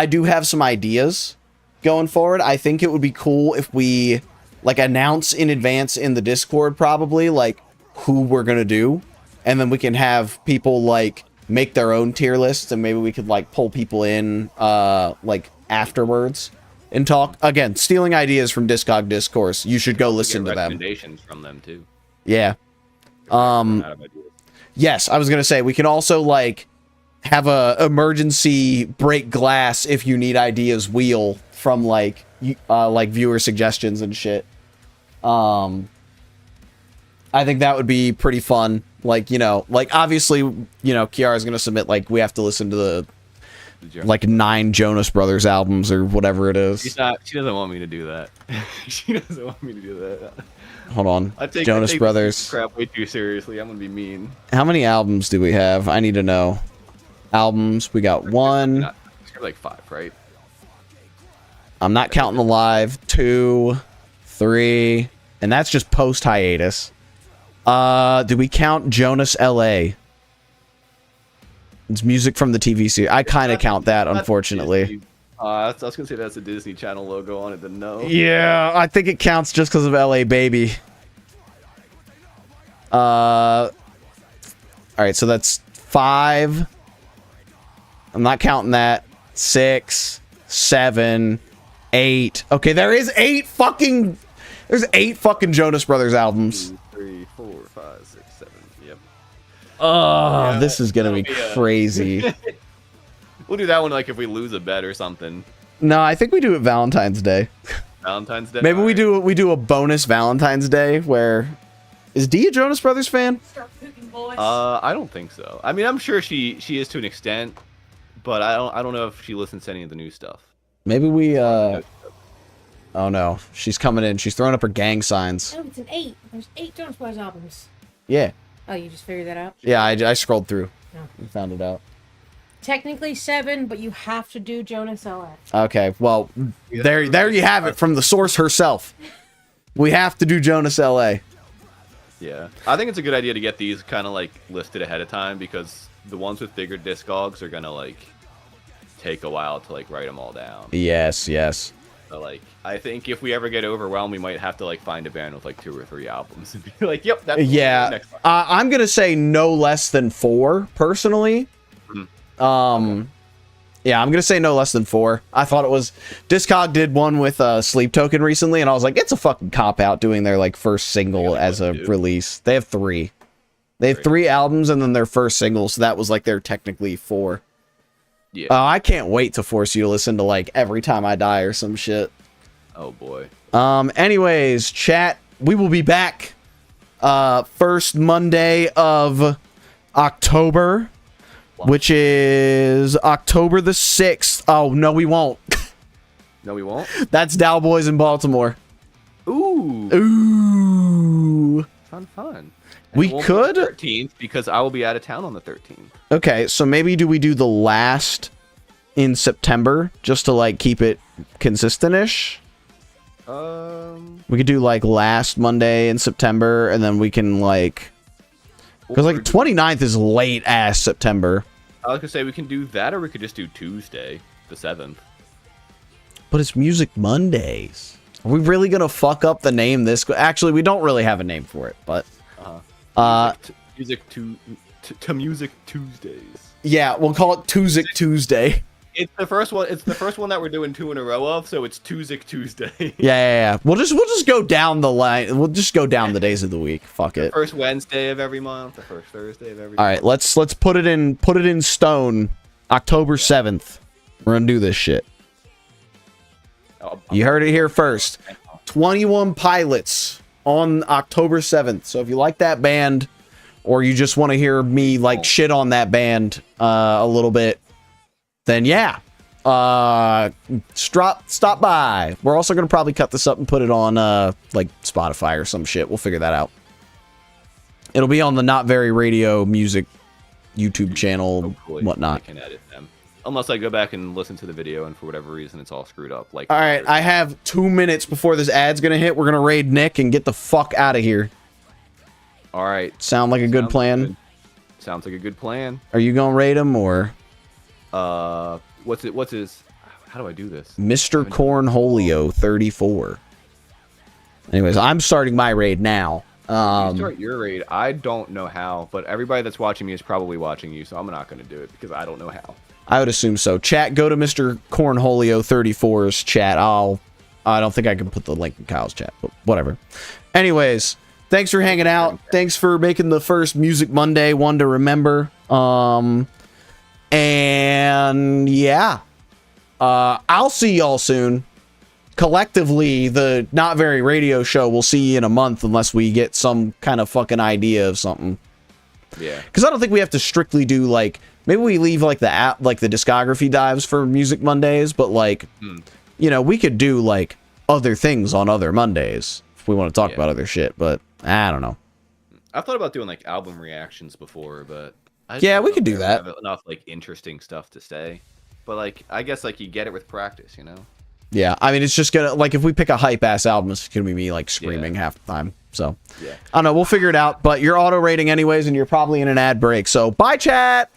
do have some ideas going forward. I think it would be cool if we like announce in advance in the Discord probably like who we're going to do. And then we can have people like make their own tier lists, and maybe we could like pull people in like afterwards and talk. Again, stealing ideas from Discog Discourse. You should go listen to them. Recommendations from them too. Yeah. Yes, I was gonna say we can also like have a emergency break glass if you need ideas wheel from like viewer suggestions and shit. I think that would be pretty fun. Like, you know, like obviously, you know, Kiara's gonna submit like we have to listen to the like 9 Jonas Brothers albums or whatever it is. She doesn't want me to do that. She doesn't want me to do that. Hold on. I take Jonas Brothers. This crap way too seriously. I'm gonna be mean. How many albums do we have? I need to know. Albums. We got 1. Like 5, right? I'm not counting the live. 2, 3, and that's just post hiatus. Do we count Jonas LA? It's music from the TV series. I kind of count that, unfortunately. I was gonna say that's a Disney Channel logo on it, but no. Yeah, I think it counts just because of LA Baby. All right, so that's 5. I'm not counting that. 6, 7, 8. Okay, there's 8 fucking Jonas Brothers albums. 2, 3, 4, 5, 6, 7. Yep. Oh, this is gonna be crazy. We'll do that one like if we lose a bet or something. No, I think we do it Valentine's Day. Valentine's Day. Maybe we do a bonus Valentine's Day where is Dee a Jonas Brothers fan? Start cooking, boys. I don't think so. I mean, I'm sure she is to an extent, but I don't know if she listens to any of the new stuff. Maybe we oh no, she's coming in. She's throwing up her gang signs. No, it's an 8. There's 8 Jonas Brothers albums. Yeah. Oh, you just figured that out? Yeah, I scrolled through Oh. and found it out. Technically 7, but you have to do Jonas LA. Okay, well, there you have it from the source herself. We have to do Jonas LA. Yeah, I think it's a good idea to get these kind of like listed ahead of time because the ones with bigger discogs are gonna like take a while to like write them all down. Yes, yes. So like, I think if we ever get overwhelmed, we might have to like find a band with like 2 or 3 albums and be like, "Yep, that's what we'll do Yeah, next time." I'm gonna say no less than 4 personally. Yeah, I'm gonna say no less than 4. I thought it was Discog did one with Sleep Token recently, and I was like, it's a fucking cop out doing their like first single as a release. They have 3. They have 3 albums and then their first single, so that was like their technically 4. Yeah. I can't wait to force you to listen to like Every Time I Die or some shit. Oh boy. Anyways, chat, we will be back first Monday of October, which is October the 6th. Oh, no, we won't. No, we won't. That's Dowboys in Baltimore. Ooh. Ooh. Fun. We It won't be could? the 13th because I will be out of town on the 13th. Okay, so maybe do we do the last in September just to like keep it consistent-ish? We could do like last Monday in September and then we can like... Because like 29th is late ass September. I was gonna say we can do that, or we could just do Tuesday, the 7th. But it's Music Mondays. Are we really gonna fuck up the name this... Actually, we don't really have a name for it, but... Music to Music Tuesdays. Yeah, we'll call it Tuesday Tuesday. It's the first one. It's the first one that we're doing 2 in a row of, so it's Tuesday Tuesday. Yeah. We'll just go down the line. We'll just go down the days of the week. Fuck it. First Wednesday of every month, the first Thursday of every. All right, let's put it in stone. October 7th. We're gonna do this shit. You heard it here first. 21 Pilots on October 7th. So if you like that band, or you just want to hear me like shit on that band a little bit, then yeah, stop by. We're also gonna probably cut this up and put it on like Spotify or some shit. We'll figure that out. It'll be on the Not Very Radio Music YouTube channel, Hopefully whatnot. I can edit them. Unless I go back and listen to the video and for whatever reason it's all screwed up. Like, All right, I have 2 minutes before this ad's gonna hit. We're gonna raid Nick and get the fuck out of here. all right, Sound like a good sounds plan? good. Sounds like a good plan. Are you gonna raid him or What's his? How do I do this? Mr. Cornholio 34? Anyways, I'm starting my raid now. You start your raid. I don't know how, but everybody that's watching me is probably watching you, so I'm not going to do it because I don't know how. I would assume so. Chat, go to Mr. Cornholio 34's chat. I don't think I can put the link in Kyle's chat, but whatever. Anyways, thanks for hanging out. Thanks for making the first Music Monday one to remember. And yeah, I'll see y'all soon. Collectively, the Not Very Radio show will see you in a month unless we get some kind of fucking idea of something. Yeah. Because I don't think we have to strictly do like, maybe we leave like the app, like the discography dives for Music Mondays, but like, you know, we could do like other things on other Mondays if we want to talk about other shit, but I don't know. I've thought about doing like album reactions before, but Yeah, we could do that. Have enough like interesting stuff to say, but like I guess like you get it with practice, you know. Yeah, I mean, it's just gonna, like, if we pick a hype-ass album, it's gonna be me, like, screaming half the time, so. Yeah. I don't know, we'll figure it out, but you're auto-rating anyways, and you're probably in an ad break, so bye, chat!